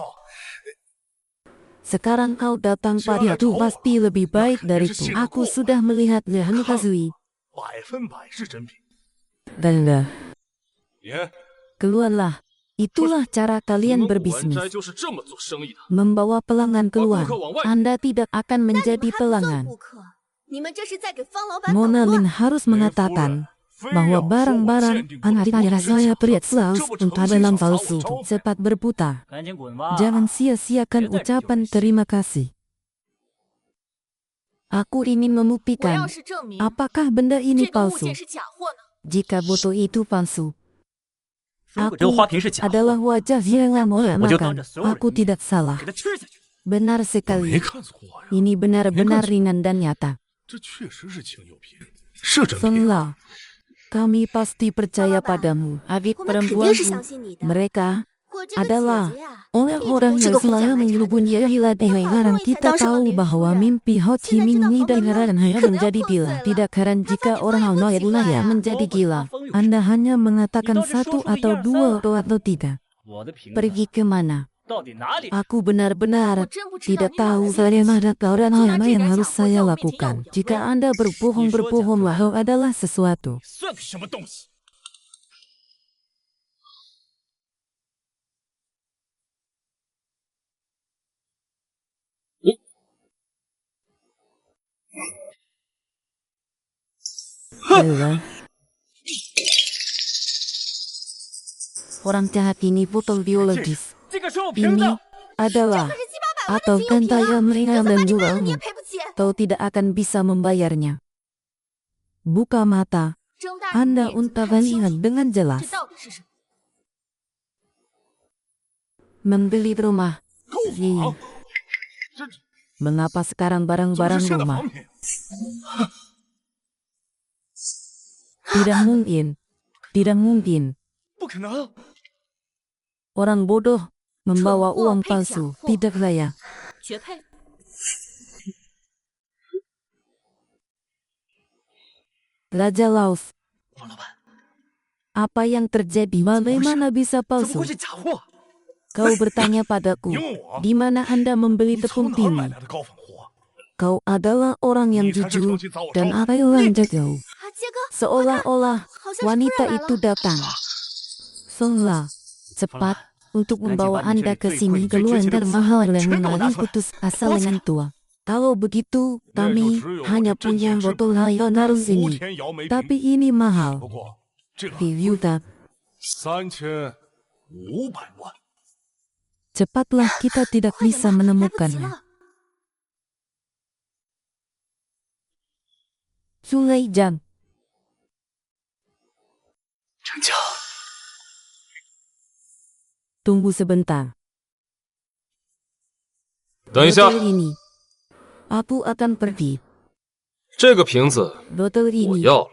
Sekarang kau datang Siapa padaku tahu? pasti lebih baik Nah, dariku. ini Aku sih sudah melihat Lehan Kazui. 100%是真品。 Dan 爷， keluarlah. Itulah cara 你 kalian 们古玩斋 berbisnis. 就是这么做生意的。 Membawa pelanggan keluar. Anda tidak akan 那你 menjadi 们还不算 pelanggan. 顾客，你们这是在给方老板捣 Mona 乱。 Lin harus mengatakan 非 bahwa 要说我 barang-barang 鉴定过的 anak 货 saya 是假的 periksa 这不 untuk 诚信 dalam 上砸我 palsu. 招牌？ Cepat berputar. 赶紧滚吧！ Jangan sia-siakan Dia tak ucapan jauh. terima kasih. Aku ingin 我要 membuktikan 是证明 apakah benda ini 这个物 palsu. 件是假货呢？ Jika botol itu palsu, 如果这个花瓶是假货， adalah wajah yang lama Wajah makan. tanda seorang Aku ini. tidak salah. 给它吃下去。 Benar 我没 sekali. 看错呀， Ini benar-benar Ini kan- ringan dan nyata. 这确实是清油瓶。是真厉害。 Sengla, kami pasti percaya padamu. Adik 我们肯定是 perempuanku, 相信你的。 mereka 我这个姐 adalah 姐呀， orang-orang 一直 yang 都是个不 selalu 讲来 menyembunyikan di hadapan kita tahu bahwa mimpi Ho Chi Minh ini dan hanya menjadi gila. Tidak heran jika orang Hanoi Bulaya menjadi gila. Anda hanya mengatakan satu atau dua atau tiga. 我的瓶子 Pergi kemana? 到底哪里？ Aku benar-benar 我真不知道 tidak 你哪 tahu 来的 bagaimana kau dan Cuma apa yang tidak harus cakap saya jauh lakukan. meeting Jika jauh-jauh. Anda berbohong bahwa Ho adalah sesuatu. 算个什么东西？ Adalah orang jahat ini botol biologis. 这个是我瓶 Ini 子。 adalah 可是700-800万的 atau 金 kan 用品 saya 啊， meringan 就 dan 算把你卖了你 jualmu. 也赔不起。 Kau tidak akan bisa membayarnya. Buka mata 睁大你 Anda 的眼睛 untuk 看清 melihat 楚， dengan 这 jelas. 到底是什么？ Membeli rumah. 购 Iya. 房，这 Mengapa sekarang 怎么 barang-barang 是现代 rumah? 房品？ Tidak mungkin. Tidak mungkin. 不可能！ Orang bodoh membawa Cukup, uang Pei palsu. Xiaohu. Tidak saya. 绝配。 Raja Laos. 王老板， Apa yang terjadi? Bagaimana bisa 怎么会 palsu? 是假货？ Kau bertanya padaku, 你问我， di mana Anda membeli 你从 tepung 哪儿买 ini? 来的高仿货？ Kau adalah orang yang 你才是 jujur 诚心找我 dan 招呼。 apa yang jauh. 啊，杰哥， Seolah-olah 好像是夫人 wanita 来 itu 了。 datang. Songla, cepat untuk membawa Anda ke sini keluar dari mahal dan mengalami putus asa dengan tua. Kalau begitu, 那就 kami 只有我 hanya 的真 punya 情之 botol Hayonaru 福 ini. 田窑煤 Tapi 瓶， ini mahal. 不过这个 Viviuta, 3500万， cepatlah kita tidak 快点 bisa 吧，来不及 menemukannya. 了。 Sulaijan, 成交。 tunggu sebentar. 等一下， Botol ini. Aku akan pergi. 这个瓶子 Botol 我 ini. 要了。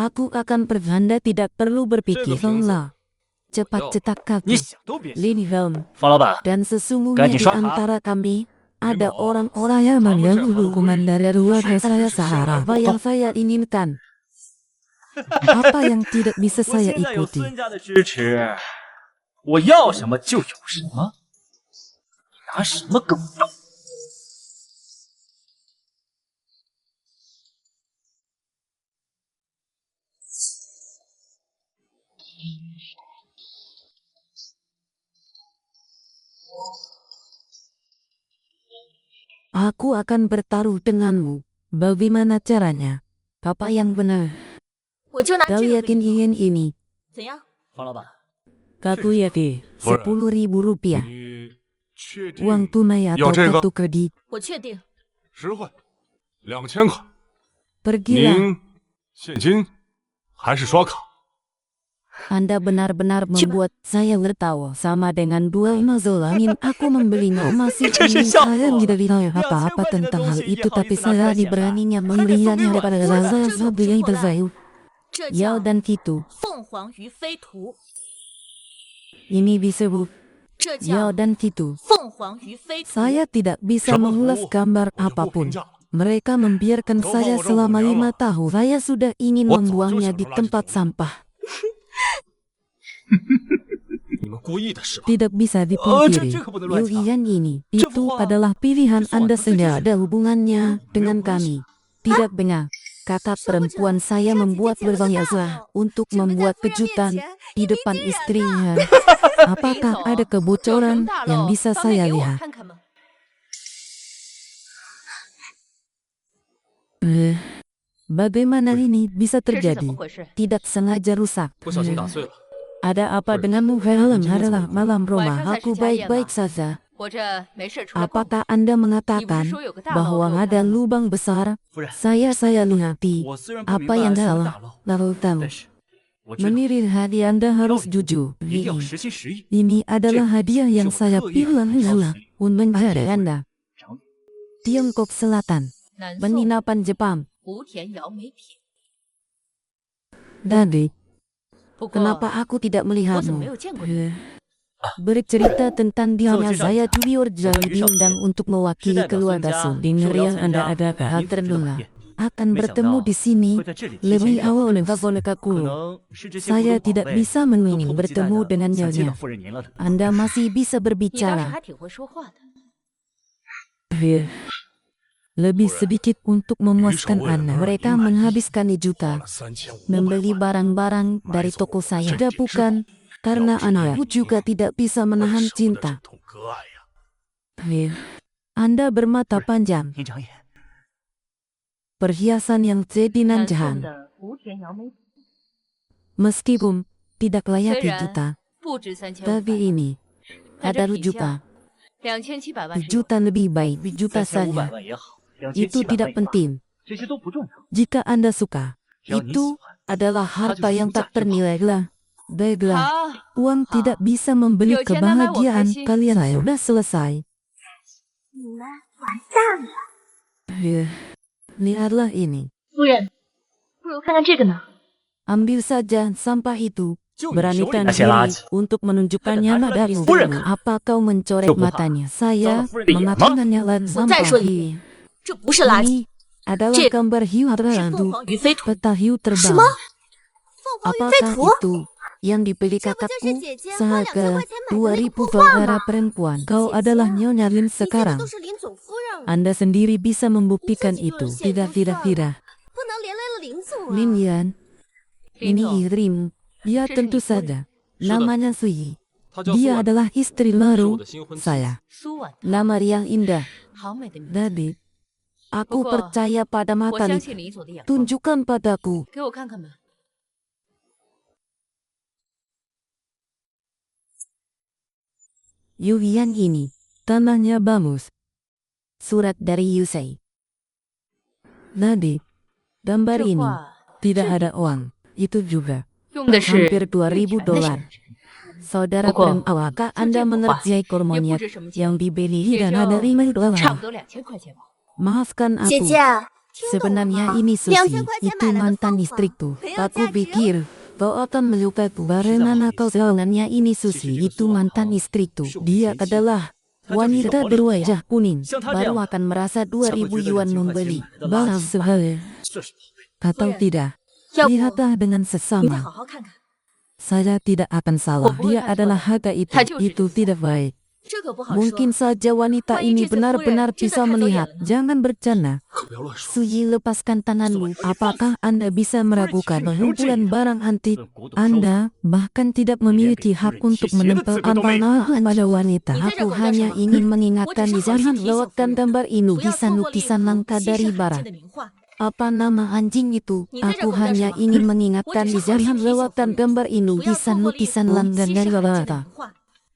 Aku akan pergi. Anda tidak perlu berpikir. Jaga Songla, cepat Yo. cetak 你 kaki. 想都别想。 Linhelm. 方老板， Dan sesungguhnya Ganti di shot, antara kami ada Memang. orang-orang yang mengganggu hukuman dari luar saya Sahara. Apa yang saya inginkan? Apa yang tidak bisa 我 saya 现在有 ikuti? 孙家的支持，我要什么就有什么。你拿什么跟我斗？ Aku akan bertaruh denganmu. Bagaimana caranya? Apa yang benar? 我就拿这 Kau 个给 yakin 你， ingin ini? 怎样？ 方老板， Kaku yakin. Boleh. 10.000 rupiah. 你确定 Uang tunai atau 要这个？ kartu kredit? 我确定。实惠，2000块。 Pergilah. 您现金还是刷卡？ Anda benar-benar membuat saya tertawa. Sama dengan dua mazolamin, aku membelinya masih ingin saya tidak tahu apa-apa tentang hal itu, tapi saya beraninya membelinya daripada saya sebagai bersaing. 这 Yao 叫 dan Titu, 凤凰于飞图， ini disebut 这 Yao 叫 dan Titu. 凤凰于飞图。 Saya tidak bisa 什么 mengulas 服务 gambar 我就不 apapun. 评价了。 Mereka membiarkan Kau saya mau selama rambut 5 merah? tahun. Saya sudah ingin What? membuangnya di Jauh-jauh tempat lagi. sampah. 你们故意的是吧？ Tidak bisa dipungkiri.这可不能乱讲。 Pilihan ini, Itu itu wah. adalah pilihan Itu Anda wah, sendiri. itu Ada hubungannya dengan kami. Tidak benar. Kata perempuan saya membuat berbahasa untuk membuat kejutan di depan istrinya. Apakah ada kebocoran yang bisa saya lihat? Bagaimana ini bisa 这是怎 terjadi? 么回事？ Tidak sengaja rusak. 不小心打碎了。 Ada apa denganmu, Helm? Adalah malam rumah. Aku baik-baik saja. 我这没事出来逛。 Apakah Anda mengatakan 你不是说有个大楼 bahwa 给我 ada 看吗？ lubang besar? 夫人， Saya lihati 我虽然不明 apa 白 yang 什么 dalam 大楼， lalu tahu. 但是我知道 Menurut hati Anda harus jujur. 一定要 Ini 实心实意。 adalah hadiah yang saya pilih adalah untuk Anda. 长 Tiongkok Selatan, 南宋 penginapan Jepang. 福田窑煤品， Dadi, kenapa aku tidak melihatmu? Bercerita tentang dianya saya Junior Jang diundang untuk mewakili keluarga Su. Dengar yang Anda ada hal terduga akan bertemu di sini lebih awal oleh Favolekaku. Saya tidak bisa menginginkan bertemu dengan nyonya. Anda masih bisa berbicara. Lebih sedikit untuk memuaskan Anda. Mereka menghabiskan juta membeli barang-barang dari toko saya. Tidak bukan karena anakku juga tidak bisa menahan cinta. Anda bermata panjang. Perhiasan yang jadinan jahan. Meskipun tidak layak kita, tapi ini ada juta. Juta lebih baik, juta saja. Itu tidak penting. Jika Anda suka, itu adalah harta yang tak ternilai lah. Baiklah, uang tidak bisa membeli kebahagiaan kalian. Sudah selesai. Lihatlah ini. Ambil saja sampah itu. Beranikan diri untuk menunjukkannya padamu. Apa kau mencorek matanya? Saya mengatakannya lan sampah ini. Ini adalah gambar hiu terlantu. Peta hiu terbang. Apakah itu yang dibeli kakakku seharga 2.000 para perempuan? Kau adalah Nyonya Lin sekarang. Anda sendiri bisa membuktikan itu. Tidak. Lin Yan, ini istrimu. Ya tentu saja. Namanya Sui. Dia adalah istri baru saya. Nama yang indah. Jadi, aku percaya pada mata Lin. Tunjukkan padaku. Yuhian ini, tanahnya bagus. Surat dari Yusei. Jadi, gambar ini, tidak ada uang. Itu juga. Hampir 2.000 dolar. Saudara apakah Anda mengerjai kormoniat yang dibeli dan ada 5 dolar? Maafkan aku. Sebenarnya ini Susi, itu mantan istriku. Aku pikir kau akan melupaku. Karena kau sebenarnya ini Susi, itu mantan istriku. Dia adalah wanita berwajah kuning. Baru akan merasa 2.000 yuan membeli. Barang sehal. Atau tidak. Lihatlah dengan sesama. Saya tidak akan salah. Dia adalah harga itu. Itu tidak baik. Mungkin saja wanita ini benar-benar bisa melihat. Jangan bercanda. Suyi, lepaskan tanganmu. Apakah Anda bisa meragukan pengumpulan barang antik? Anda bahkan tidak memiliki hak untuk menempel ampanahan pada wanita. Aku hanya ingin mengingatkan jangan lewatkan gambar ini. Lukisan-lukisan langka dari barat. Apa nama anjing itu? Aku hanya ingin mengingatkan jangan lewatkan gambar ini. Lukisan-lukisan langka dari barat.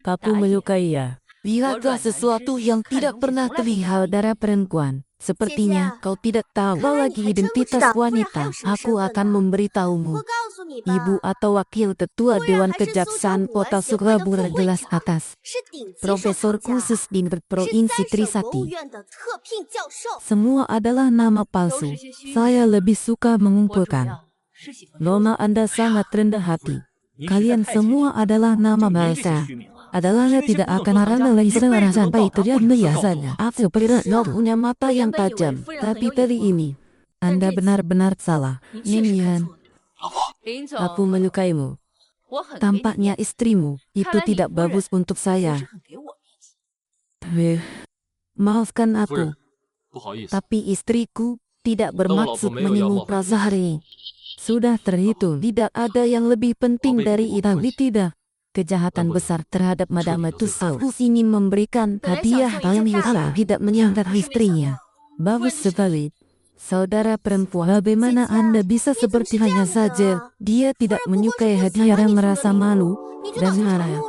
Kamu menyukai ya? Lihatlah sesuatu yang tidak pernah terlihat dari perempuan. Sepertinya kau tidak tahu lagi identitas wanita. Aku akan memberitahumu. Ibu atau wakil ketua Dewan Kejaksaan Kota Sukabumi gelas atas. Profesor khusus di Provinsi Trisakti. Semua adalah nama palsu. Saya lebih suka mengumpulkan. Nona Anda sangat rendah hati. Kalian semua adalah nama bangsa. Adalah tidak akan ada lagi seorang sampai terjadi biasanya. Aku pernah punya mata yang tajam, tapi kali ini Anda benar-benar salah. Ninian, aku menyukaimu. Tampaknya istrimu itu tidak bagus untuk saya. Maafkan aku, tapi istriku tidak bermaksud menyinggung Prazahari. Sudah terhitung, tidak ada yang lebih penting dari itu. Tidak. Kejahatan besar terhadap Madame Tussauds ingin memberikan hadiah yang tidak menyangka istrinya. Bagus sekali. Saudara perempuan, bagaimana Anda bisa seperti hanya saja dia tidak menyukai hadiah yang merasa malu dan marah.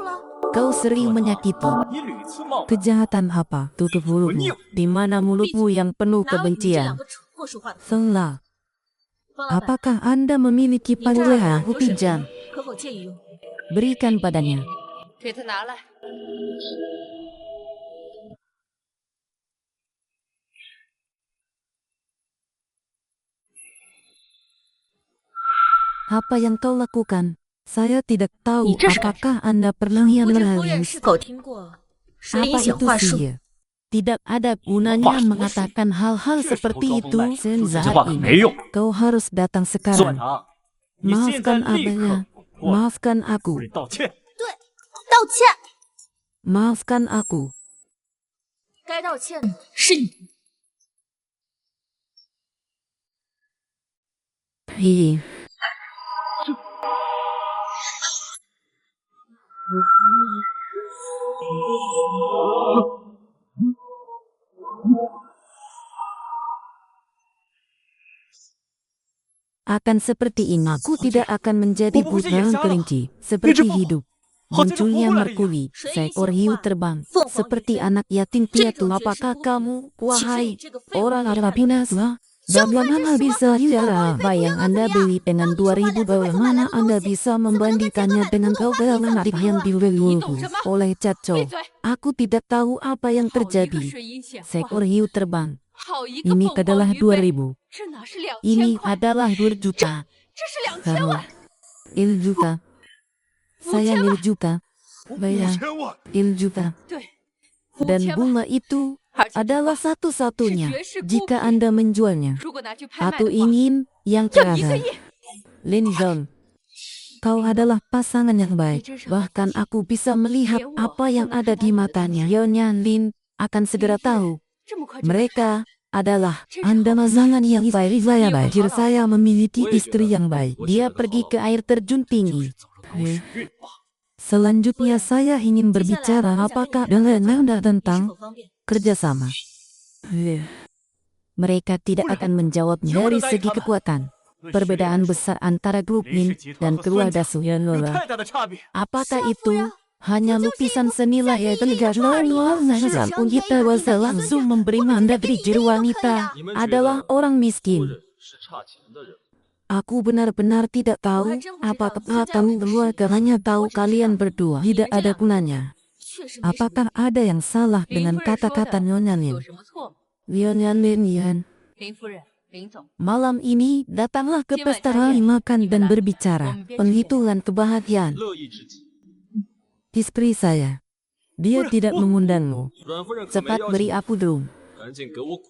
Kau sering menyakiti. Kejahatan apa? Tutup mulutmu. Di mana mulutmu yang penuh kebencian? Salah. Apakah Anda memiliki panggilan pijam? Berikan padanya. Apa yang kau lakukan? Saya tidak tahu apakah Anda pernah yang 不知夫 hal 人 yang 是否听过石林 apa 显 itu 化术？ sihir? Tidak ada gunanya mengatakan hal-hal seperti itu saat 话可没 ini. 用。 Kau harus datang 算 sekarang. 堂，你现在 Maafkan 立刻 abahnya. 给我 Maafkan 夫 aku. 人道歉。道歉， Maafkan aku. 该道歉的是你。 Hi. Akan seperti ini, aku tidak akan menjadi buta kelinci. Seperti hidup. Munculnya Merkuri, seekor hiu terbang. Seperti anak yatim piatu. Apakah kamu, wahai orang Arab binasa? Bagaimana bisa ya? Apa yang Anda beli dengan 2000, bagaimana Anda bisa membandingkannya dengan kau-kauan yang dibeli oleh Caco? Aku tidak tahu apa yang terjadi. Seekor hiu terbang. Ini adalah 2000. Ini adalah 2 juta. Kamu, 1 juta. Saya 1 juta. Bayar 1 juta. Dan bunga itu adalah satu-satunya jika Anda menjualnya. Atau ingin yang terakhir. Lin Zhong, kau adalah pasangan yang baik. Bahkan aku bisa melihat apa yang ada di matanya. Nyonya Lin akan segera tahu. Mereka adalah Anda pasangan yang baik. Saya memiliki istri yang baik. Dia pergi ke air terjun tinggi. Selanjutnya saya ingin berbicara apakah dengan Anda tentang kerjasama. Mereka tidak akan menjawab dari segi kekuatan. Perbedaan besar antara grup Min dan keluarga Suyanola. Apakah itu hanya lukisan senilai yang pun kita bisa langsung memberi mandat diri wanita adalah orang miskin. Aku benar-benar tidak tahu apakah kamu keluarga hanya tahu kalian berdua tidak ada gunanya. Apakah ada yang salah dengan kata-kata Nyonya Lin? Nyonya Lin. Malam ini datanglah ke pesta makan dan berbicara penghitungan kebahagiaan. Istri saya, dia tidak mengundangmu. 阮夫人可没 Cepat 邀 beri 请， aku dong. 赶紧给我滚！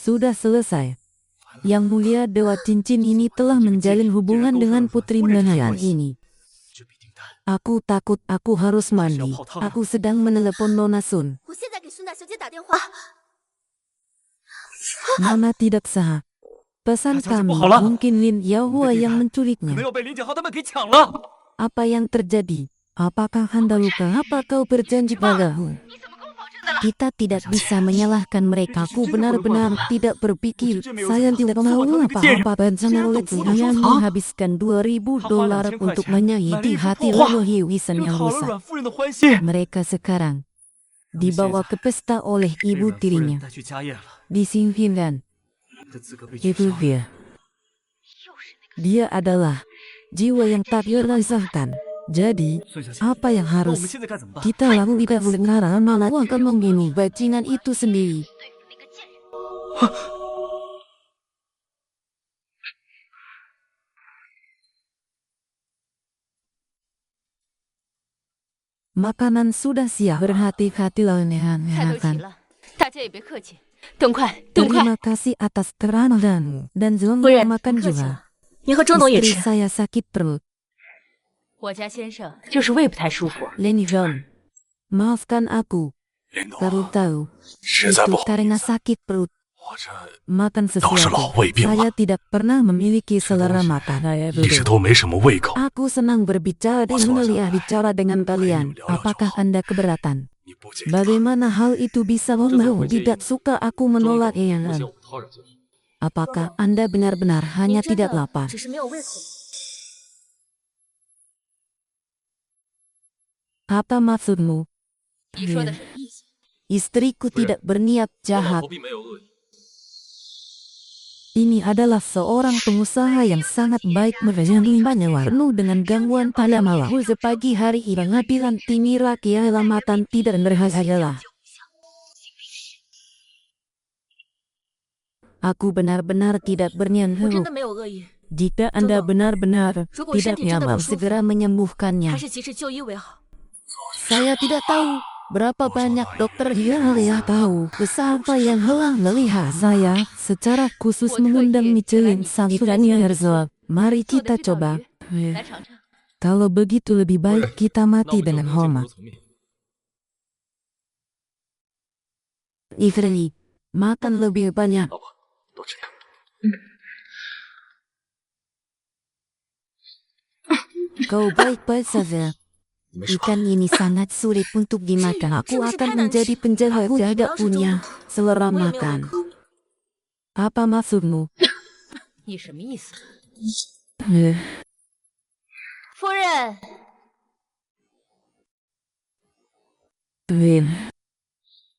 Sudah selesai. Yang mulia Dewa Cincin ini telah menjalin hubungan dengan Putri Menayan ini. Aku takut aku harus mandi. Aku sedang menelepon Nona Sun. 我现在给孙大小姐打电话。 Nona tidak sah. Pesan kami, mungkin Lin Yahua yang 可能 menculiknya. 要被林景豪他们给抢了。 Apa yang terjadi? Apakah Anda luka? Apa kau berjanji padaku? Kita tidak bisa menyalahkan mereka. Aku benar-benar tidak berpikir. Saya tidak mau apa-apa. Bencana oleh saya menghabiskan $2000 untuk menyakiti hati Leluhi Wisan 正 yang 讨了 rusak. 阮夫人的欢心， Mereka sekarang dibawa ke pesta oleh 被 ibu 阮夫人 tirinya. 带去家宴了， Disingkirkan. 的资格被取消 Itu 了。 dia. Dia adalah jiwa yang tak terpisahkan. Jadi, 孙小姐， apa yang 那我 harus 们现在该怎么办？ kita lakukan sekarang? Nona akan membunuh bajingan itu sendiri. Makanan sudah siap. Berhati-hatilah 菜都齐 nehan. 了，大家也别客气，动快，动快！ Terima kasih atas keranaanmu. Dan jangan 夫人， makan 客气 juga. 了。你和周董也 Istri 吃。 saya sakit perut. 我家先生就是胃不太舒服。 Lenny John, maafkan aku. 林董， Baru tahu 实在 itu 不好意 karena 思， sakit perut. 我这 Makan 都是 sesuatu. 老胃病 Saya 了， tidak pernah memiliki selera makan. 一直都没什么胃口。 Aku senang berbicara dengan melihat bicara dengan kalian. Apakah Anda keberatan? 你不介意？ Bagaimana hal itu bisa membawa tidak suka aku menolak 不 yang 嫌我叨扰就是。 Apakah Anda benar-benar 您 hanya 真 tidak 的 lapar? 只是没有胃口。 Apa maksudmu? 你说的什么意思？ Istriku tidak berniat 我老 jahat. 婆并没有恶意， Ini adalah seorang pengusaha yang sangat baik menjalani penuh dengan gangguan pada malam. Sepagi hari pengadilan Timira keselamatan tidak berhasil. Aku benar-benar tidak berniat 我真 buruk. 的没有恶意， Jika Anda benar-benar 如果我身 tidak 体真的 nyaman, 不舒服， segera menyembuhkannya. 还是及时就医为好。 Saya tidak tahu berapa banyak dokter yang tahu siapa yang telah melihat saya secara khusus mengundang Michelin Sanfilani Herzog. Mari 做 kita 的这道 coba. 鱼，来尝尝。 Kalau begitu lebih baik kita 那 mati 我就 dengan 能进 hormat. 入层面。 Ifrani, makan lebih banyak. 老婆，多吃点。 Kau baik-baik saja. 没事吧？ Ikan ini sangat sulit untuk dimakan. Aku akan menjadi penjahat yang tidak punya selera 我也没有 makan. 胃口。 Apa maksudmu? 你什么意思？ Eh, 夫人，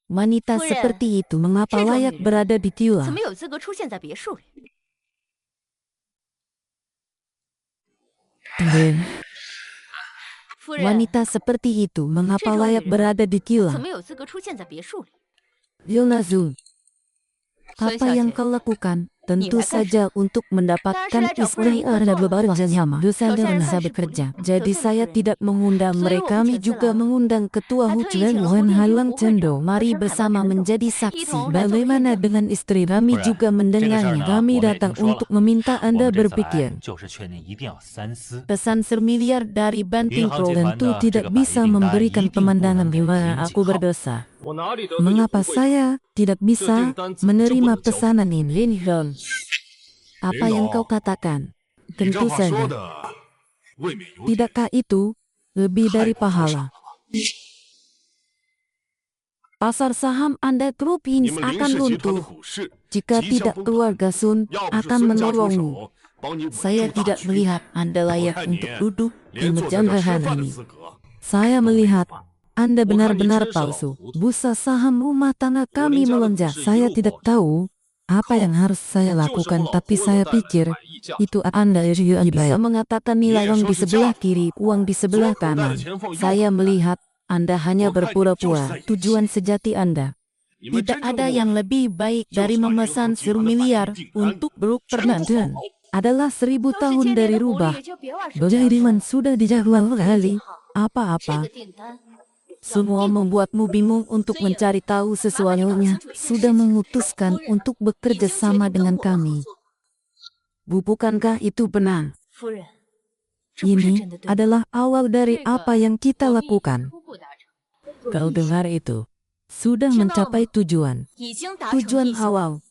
Wanita Furen, seperti itu mengapa 这种 layak 女人 berada di 怎 Tiulang? 么有资格出现在别墅里？ 夫人， Wanita seperti itu mengapa Cedok layak女人 berada di 怎 Tiulang? 么有资格出现在别墅里？ Yonazul, 孙 apa 小 yang 姐， kau lakukan? Tentu Nilai saja untuk mendapatkan Langsung aja, istri Furen, ada ikut beberapa yang dosa Kalau dan saya saya rasa bekerja. sepuluh. Jadi Selesai, saya Furen. tidak mengundang Soalnya mereka. waktu Kami cerita juga lah. mengundang ketua Atau Hujan izin Wan aku Halang dihukum Cendo. saja. Mari Macam bersama apa menjadi Itu saksi. orang Bagaimana jatuh dengan istri kami Furen, juga mendengarnya. 这个事儿呢， Kami 我们也 datang 听说了。 untuk meminta 我 Anda 们这次来 berpikir. 就是确定一定要三思。 Pesan semiliar dari Banting银行 Pro 集团 tentu 的 tidak 这个 bisa 百亿订单 memberikan 一定不能 pemandangan 给 di mana 林 aku 景浩。 berdosa. 我哪里得罪你 Mengapa 不会 saya tidak bisa 这订单怎么就不能 menerima 交付？ pesanan ini, Linhon? Apa yang kau katakan? 你 Tentu 这话说 saja. 的未免有点 Tidakkah itu lebih 太 dari 过高尚 pahala? 了。 Pasar saham Anda 你 Trupins 们林 akan 氏集团的 runtuh 股市 jika 即将 tidak 崩盘， keluarga Sun 要不是 akan 孙家出 menolongmu. 手帮你稳 Saya 住大 tidak 局， melihat Anda 我 layak 看你 untuk duduk di 连坐在 meja 这吃 makan 饭的 ini. 资格 Saya melihat Anda 我看你 benar-benar 真是老 palsu. 糊涂。 Bursa saham rumah tangga 我 kami 林家的股 melonjak. 市一 Saya 路 tidak 暴涨， tahu apa yang harus saya 就是我 lakukan, 老 tapi 婆子 saya 带来的 pikir 百亿价值。 itu Anda juga mengatakan nilai uang di sebelah kiri, uang di 左 sebelah 口袋的 kanan. 钱放右 Saya 口袋， melihat Anda hanya Wah, berpura-pura. Joseph. Tujuan sejati Anda 你们 tidak 真正 ada 的 yang 目 lebih baik dari Joseph memesan Young 集团的百亿 miliar 订单 untuk Brook 全部 Fernandez. 好。 Adalah 1000 要是 tahun 千 dari 年的狐 rubah. 狸，就别妄想这样 Berjadiman 说。 sudah dijadwal kali. 这 Apa-apa. 个订单 Semua membuatmu bingung untuk mencari tahu sesuatunya. Sudah memutuskan untuk bekerja sama dengan kami. Bukankah itu benar? 夫人，这不是 Ini 真的对吗？ adalah awal dari 这个 apa yang kita 我们已经 lakukan. 初步达成， Kau dengar itu? Sudah mencapai tujuan. 已经达成 Tujuan 意向。 awal.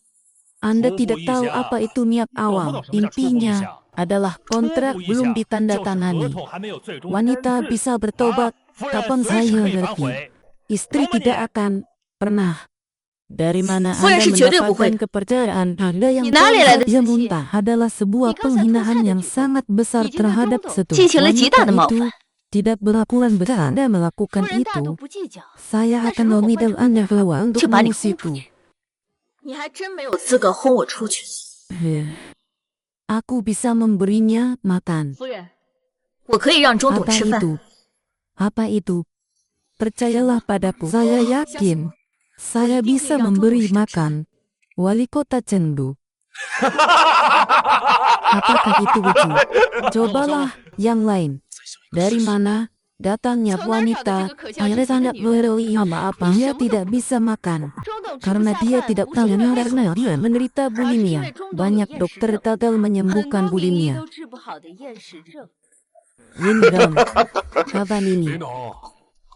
Anda Fubu tidak tahu Isha. apa itu niat awal. Kamu tahu apa itu Intinya Fubu Isha? adalah kontrak 初步意 belum 向就是合 ditandatangani. 同还没有最终 Wanita 签字 bisa bertobat 夫人 kapan 随时 saya 可以反 ngerti. 悔。 Istri Kamu tidak nih. akan pernah. Dari mana Furen Anda 是绝对不会 mendapatkan kepercayaan Anda yang 你哪里来的 dia 自信？ muntah adalah sebuah 你刚才 penghinaan 脱菜的 yang 举动 sangat besar 已经对 terhadap 周董 satu 进行了极大的 wanita 冒 itu 犯。 tidak berlakukan benar. Anda 夫 melakukan 人大度 itu, 不计较， saya 但是 akan 如果换 memidal 成 Anda bahwa untuk 就把你轰出 mengusikku. 去。你还真没有资格轰我出去。 Aku bisa memberinya makan. 夫人，我可以让周董 Apa 吃饭， itu? Apa itu? Percayalah padaku. Saya yakin saya bisa memberi makan wali kota Chengdu. Apakah itu lucu? Cobalah yang lain. Dari mana datangnya wanita yang tidak melalui apa dia tidak bisa makan? 周董吃不 Karena 下 dia 饭 tidak 不是 tahu 因为 karena 口 dia menderita bulimia. Banyak dokter gagal 很 menyembuhkan 多名医 bulimia. 都治不好的厌食症。 Ini dong, kapan ini? 领导，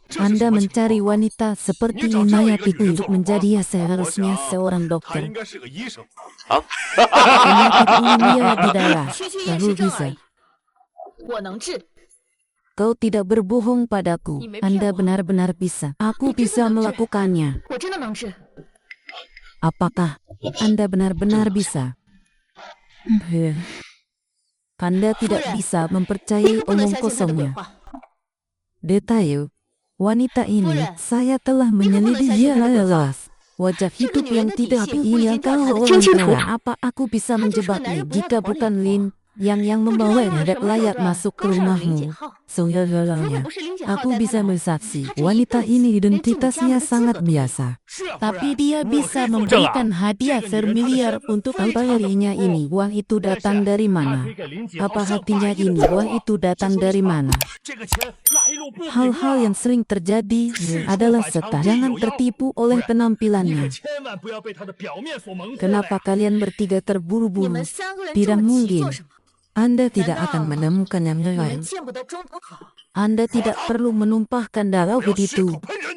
这是 Anda 什么情 mencari 况？ wanita seperti 你找这样一 Inayat 个 itu 女人 untuk 做好 menjadi 吗？ seharusnya 我想 seorang 她 dokter. 应该是个医生。 Penyakit bulimia di darah. 区区厌 Lalu 食症而 bisa. 已，我能治。 Kau tidak berbohong padaku. Ini Anda mimpi benar-benar bisa. Aku bisa melakukannya. 我真的能治。 Apakah Anda benar-benar bisa? Anda tidak bisa 你 mempercayai 可不能 omong 相信他的鬼 kosongnya. 话。 Detail. Wanita ini, Furen, saya telah ini menyelidiki keputusan saya jelas. Wajah Itu hidup nih, yang nanti tidak sih, ingin Puji tahu Tuhan, orang Cincin tua. Pu. Apa aku bisa Kan menjebaknya juga jika nanya bukan benar, Lin? yang membawa hendak layak masuk ke rumahmu. Segalanya, aku bisa bersaksi wanita ini identitasnya sangat biasa. Tapi dia bisa memberikan hadiah bermiliar untuk apa harinya ini. Uang itu datang dari mana? Apa hatinya ini? Uang itu datang dari mana? Hal-hal yang sering terjadi adalah jangan tertipu oleh penampilannya. Kenapa kalian bertiga terburu-buru? Tidak mungkin. Anda tidak akan menemukan yang lain. Anda tidak perlu menumpahkan darah begitu.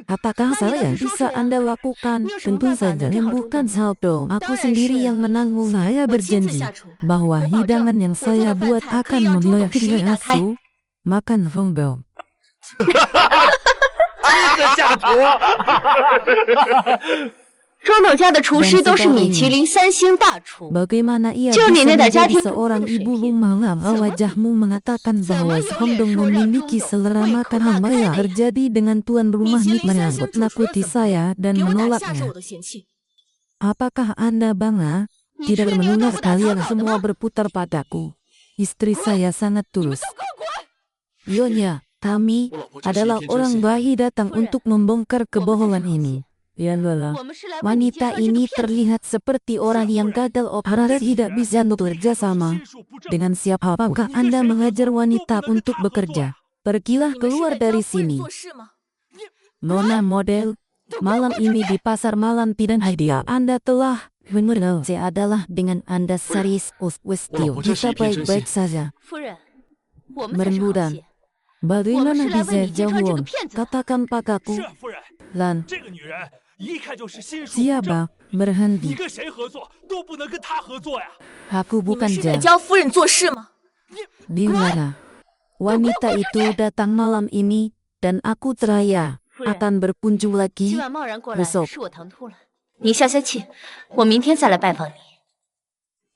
Apakah saya bisa Anda lakukan? Tentu saja bukan saldo. Aku sendiri yang menanggung. Saya berjanji bahwa hidangan yang saya buat akan memenuhi asu. Makan rombel. 这个下厨。庄董家的厨师都是米其林3星大厨， Bagaimana ia 就你 bisa 那点家 menjadi 庭 seorang ibu rumah tangga? Wajahmu mengatakan bahwa Hongdong memiliki selera makan hamba yang terjadi dengan tuan rumah Nick menyambut nakuti saya dan 给我打下 menolaknya. 手我都嫌弃。 Apakah Anda bangga? Tidak mendengar kalian semua berputar padaku. Istri saya sangat tulus. Nyonya, kami adalah orang baik datang untuk membongkar kebohongan ini. Ya Allah, wanita ini terlihat seperti orang yang gagal operasi tidak bisa bekerja sama. Dengan siapapun Anda mengajar wanita untuk bekerja? Pergilah keluar dari sini. Nona model, malam ini di pasar malam tidak hadiah. Anda telah mengenal saya adalah dengan Anda Saris Westio. Kita baik-baik saja. 夫人，我们才是好 Merendudan. 戏。 Bagaimana 我们是来为 bisa 你揭穿这个 jauh? 骗子的。 Katakan padaku. 是啊，夫人， Lan, 这个女人一看就是心术不正。 siapa? 你 Berhenti. 跟谁合作都不能跟她合作呀！ Aku 你们 bukan 是在 Jam. 教夫人做事吗？ Di mana? Wanita itu datang malam ini dan aku teraya 夫人， akan berkunjung 今 lagi. 晚贸然过来 besok. 是我唐突了，你消消气，我明天再来拜访你。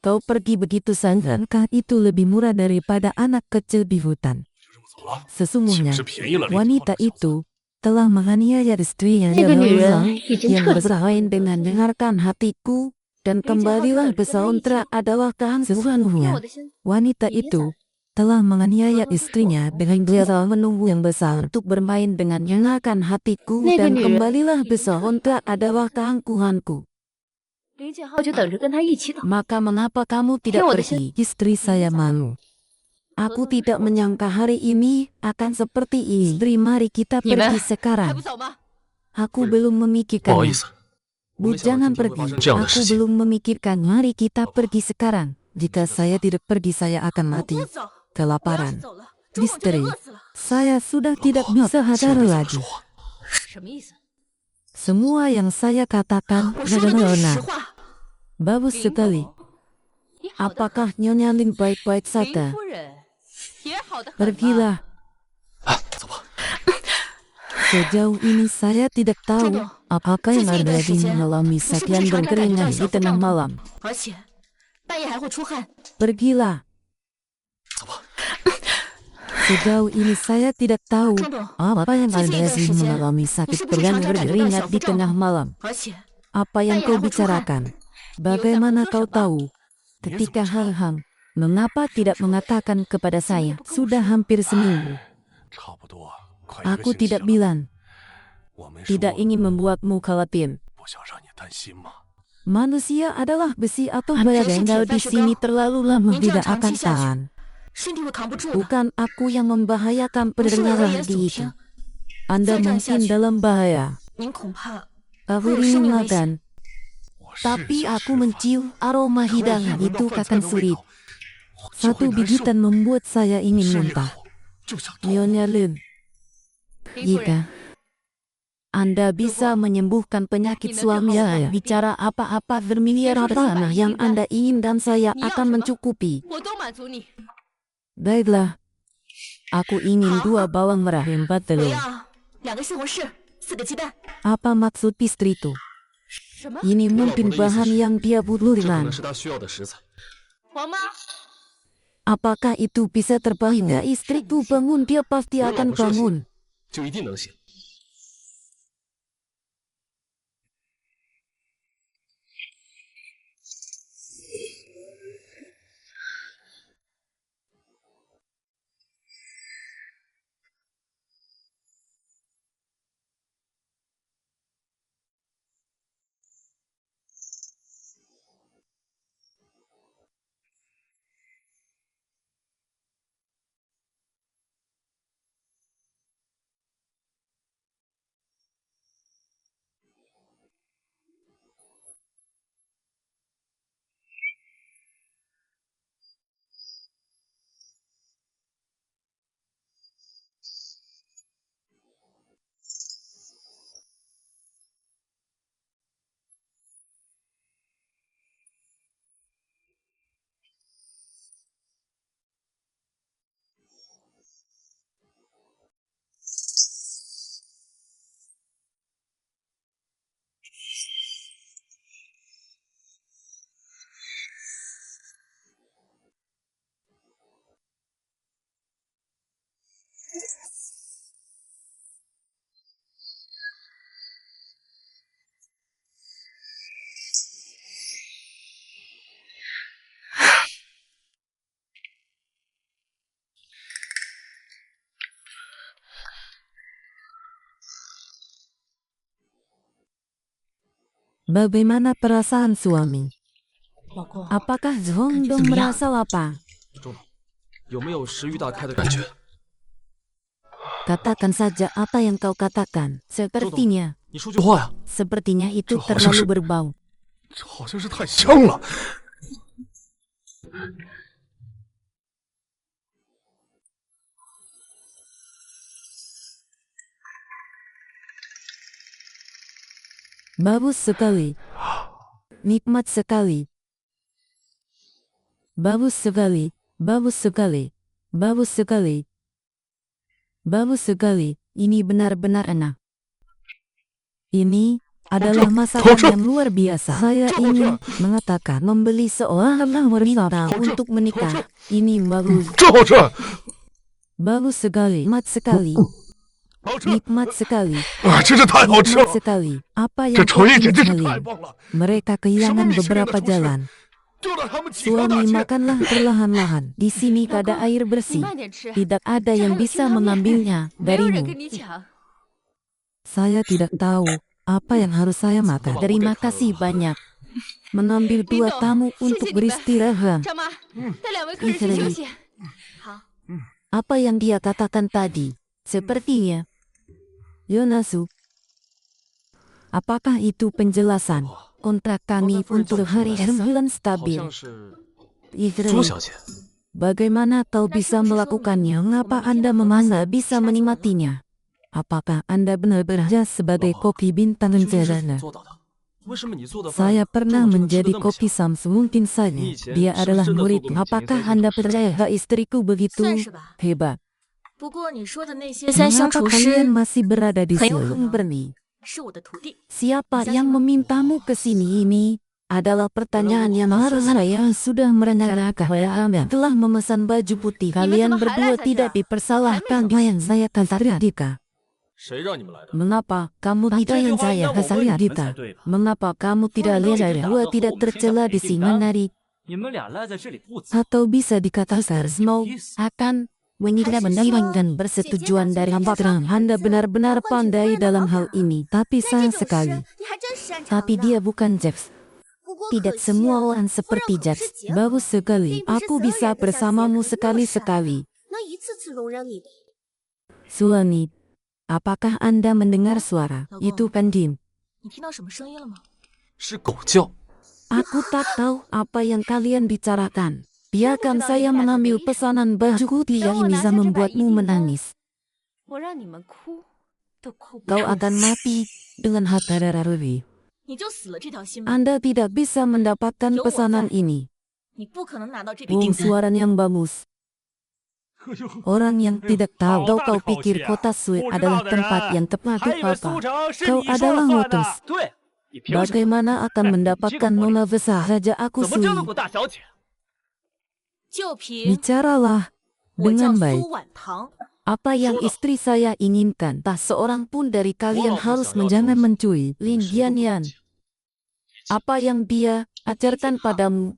Kau pergi begitu saja. Kah itu lebih murah daripada anak kecil di hutan. 走了，岂 Sesungguhnya 不是便宜了这 wanita 条小子？ itu telah menganiaya istrinya 这个女人 yang 已经 yang 彻底 bersaing dengan dengarkan hatiku dan kembalilah besaudara adalah 听 kehancurannya. 我的心， Wanita itu telah menganiaya istrinya dengan biasa menunggu yang besar untuk bermain dengan dengarkan hatiku dan kembalilah besaudara adalah keangkuhanku. 林建浩就等着跟他一起倒。 Maka mengapa kamu tidak Lewat pergi? Istri saya malu. Aku tidak menyangka hari ini akan seperti ini. Mari kita Gimana? pergi 还 sekarang. 不走吗？ Aku belum 不好 memikirkannya. 意思， Bu, jangan pergi. 这样的 Aku 事情。 belum memikirkan. Mari kita pergi sekarang. Jika saya tidak pergi, saya akan 我 mati 不走，我要是 kelaparan. 走了，周总就得 Istri, 饿死了。 saya sudah tidak bisa 现 hajar 在怎么 lagi. 说话？ 什么意思？ Semua yang saya katakan 我说的都是实 benar. 话。 Bagus 林 sekali. 总，你好的 Apakah Nyonya Lin baik-baik 林 saja? 夫人也好的很嘛。 Pergilah. 哎，走吧。 Sejauh ini saya tidak tahu Jodoh. apakah yang ada di Sekian. mengalami sakian dan keringat di tengah malam. 而且半夜还会出汗。 Pergilah. 走吧。 Sejauh ini saya tidak tahu Jodoh. apa yang ada di Sekian. mengalami sakit dan berkeringat di tengah malam. 而且 Apa yang kau bicarakan? Bagaimana kau tahu? Ketika Hang mengapa tidak mengatakan kepada saya? Sudah hampir seminggu. 差不多，快一个 Aku 星期 tidak 了。 bilang, 我没说 tidak ingin membuatmu khawatir. 不想让你担心吗？ Manusia adalah besi atau bala tinggal di sini terlalu lama tidak akan tahan. 身体会扛不住的。 Bukan aku yang membahayakan 不是我危 pendengaran 言耸 di 听 itu. Anda Saya mungkin jangan dalam bahaya. 您恐怕 Aku Oh, sini, ingatkan, 我是 tapi 想 aku 吃饭 mencium aroma 突然 hidangan 一闻到 itu 饭菜 akan 的味 sulit. 道，就会 Satu 难受， gigitan membuat saya ingin 吃一 muntah. 口就想吐。 Nyonya Lin, 林夫人， jika Anda bisa menyembuhkan penyakit suami saya, bicara apa-apa bermiliar tanah yang Anda ingin dan saya akan mencukupi. 我都满足你。 Baiklah, aku ingin 2 bawang merah 4 我 telur. 要2个西红柿，4个鸡蛋。 Apa maksud istri itu? 什么？ Ini mungkin bahan yang dia 这可 butuhkan. 能是他需要的食材。王妈， Apakah itu bisa terbaik? Istriku bangun, dia pasti 我老 akan 婆说行 bangun. 就一定能行。Bagaimana perasaan suami? 老公， Apakah Zhongdong merasa lapar? 周董，有没有食欲大开的感觉？ Katakan saja apa yang kau katakan. Sepertinya, 你说句话呀！ sepertinya itu Itu terlalu harus- berbau. 这好像是太香了。 Bagus sekali. Nikmat sekali. Bagus sekali. Bagus sekali. Bagus sekali. Bagus sekali. Ini benar-benar enak. Ini adalah masakan yang luar biasa. Saya ingin mengatakan membeli seorang wanita untuk menikah. Ini bagus. 真好吃， Bagus sekali. Nikmat sekali. 好吃 Nikmat sekali. 啊！真是太好吃 Nikmat 了， sekali. Apa 这 yang 诚意 kau 简直是 ingin 太 sekali? 棒了！ Mereka kehilangan Semua beberapa misi yang jalan. 就让他们几条大 Suami 街。 makanlah perlahan-lahan. Di sini ada air 你 bersih. 慢点吃， Tidak ada yang bisa mengambilnya 没有人 darimu. 跟你抢。 Saya tidak tahu apa yang harus saya makan. Terima kasih banyak. Mengambil dua tamu untuk beristirahat. 张妈，带两位客人去休息。好， Apa yang dia katakan tadi? Sepertinya. Yonasu. Apakah itu penjelasan? Kontrak kami untuk hari bulan 好 stabil. 像是 Israel. 朱小姐， Bagaimana kau bisa melakukannya? Mengapa Anda memangsa bisa menikmatinya? Apakah Anda benar-benar sebagai koki bintang 究竟是怎么 rencana? 做到的？为什么你做的饭 Saya pernah 这么 menjadi 吃得那么 koki 香？ Samsu. Mungkin saja dia adalah muridku. Apakah Anda percaya istriku begitu 算是吧。 hebat? 不过你说的那些三香 Mengapa 厨 kalian 师 masih berada di 很有 sini? 可能 Berni. 是我的徒弟。 Siapa yang memintamu ke sini? Ini adalah pertanyaan yang harus saya sudah merencanakan. Telah memesan baju putih. Kalian berdua tidak dipersalahkan yang saya kasih Dika. 谁让你们来的？ Mengapa kamu tidak yang saya kasih Dika? Mengapa kamu tidak lihat saya tidak tercela di sini menari? 你们俩赖在这里不走， Atau bisa dikatakan mau akan mengira dan bersetujuan dari hamba terang. Anda benar-benar pandai dalam hal ini. Tapi 在这 sayang 种 sekali. 事，你还真擅长 Tapi 呢。 dia bukan Jeff. 不过 Tidak 可惜 semua 啊 orang 夫 seperti 人可 Jeff. 是结合 Bagus sekali. Aku bisa bersamamu sekali-sekali. 能一次次容忍你的。 Suami, apakah Anda mendengar suara? Itu Pandin. 你听到什么声音了吗？ 是狗叫。 Aku tak tahu apa yang kalian bicarakan. Biarkan saya mengambil pesanan baju putih yang bisa membuatmu menangis. 我让你们哭，都哭不 Kau 出。 akan mati dengan hati raruri. 你就死了这条心吧。 Anda tidak bisa mendapatkan pesanan ini. 你不可能拿到这笔 Wong 订单。 suara yang bagus. Orang yang tidak tahu kau pikir kota Sui adalah tempat yang tepat 还以为 untuk 苏 apa? 城是 Kau 你说了 adalah 算 Lotus. 的。对，你凭什么？ Bagaimana akan mendapatkan nona besar raja aku 怎么 Sui? 这么个大小姐？ 就凭 Bicaralah 我叫 dengan baik. 苏婉棠， Apa yang istri saya inginkan, tak seorang pun dari kalian harus menjangan mencuri. Lin Dianian, apa yang dia ajarkan padamu?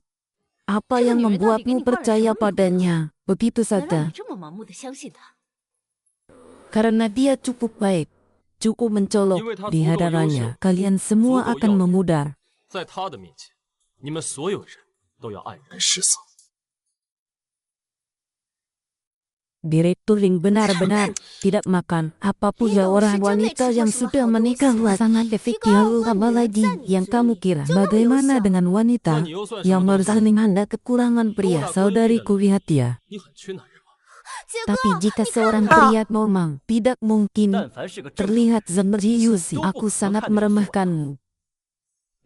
Apa yang membuatmu percaya padanya? Begitu 难道 saja. 你这么盲目的相信他？ Karena dia cukup baik, cukup mencolok di hadapannya. Kalian semua akan memudar. 在他的面前，你们所有人都要黯然失色。 Direktur yang benar-benar tidak makan apapun ya orang wanita yang sudah menikah sangat efektif. Lalu apa lagi yang kamu kira? Bagaimana dengan wanita 那你又算什 yang 么东西？ merasa Anda kekurangan pria? Saudariku lihat dia. 你很缺男人吗？ Tapi jika seorang pria normal tidak mungkin 但凡是个正 terlihat seperti aku sangat meremehkanmu.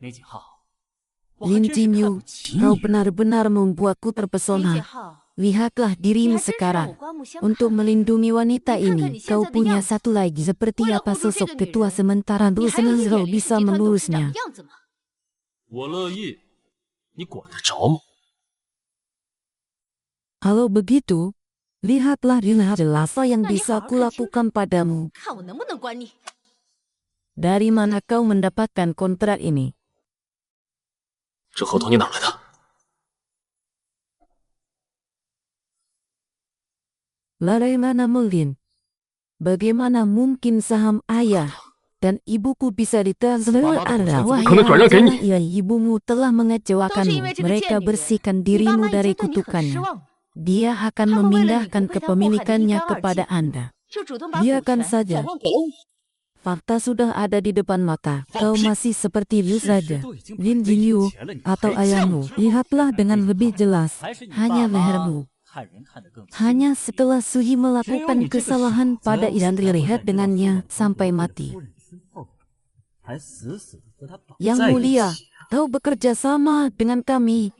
林景浩，我还 Lin 真是看 Jinyu, 不起 kau 你。 benar-benar membuatku 林景 terpesona. 浩， Lihatlah 你 dirimu 还真是让 sekarang. 我刮目相看。 Untuk melindungi wanita Bukankah ini, di sini kau ada punya yang- satu lagi. Seperti Walau apa kudu sosok tidak ketua女人， sementara 你 dulu 还有一 senang 点 bisa 集团董事长 mengurusnya. 的样子吗？我乐意，你管得着吗？ Kalau begitu, lihatlah jelas apa yang Nah, bisa ini kulakukan padamu. 看我能不能管你。 Dari mana kau mendapatkan kontrak ini? 这合同你哪来的？ Bagaimana mungkin? Bagaimana mungkin saham ayah dan ibuku bisa ditransfer arwah ya ibumu telah mengecewakanmu. Mereka bersihkan dirimu dari kutukannya. Dia akan memindahkan kepemilikannya kepada Anda. Biarkan saja. Fakta sudah ada di depan mata. Kau masih seperti Liu saja. Lin Jinyu atau ayahmu. Lihatlah dengan lebih jelas. Hanya lehermu. Hanya setelah Suhi melakukan kesalahan pada Ian lihat dengannya sampai mati. Yang mulia, kau bekerja sama dengan kami.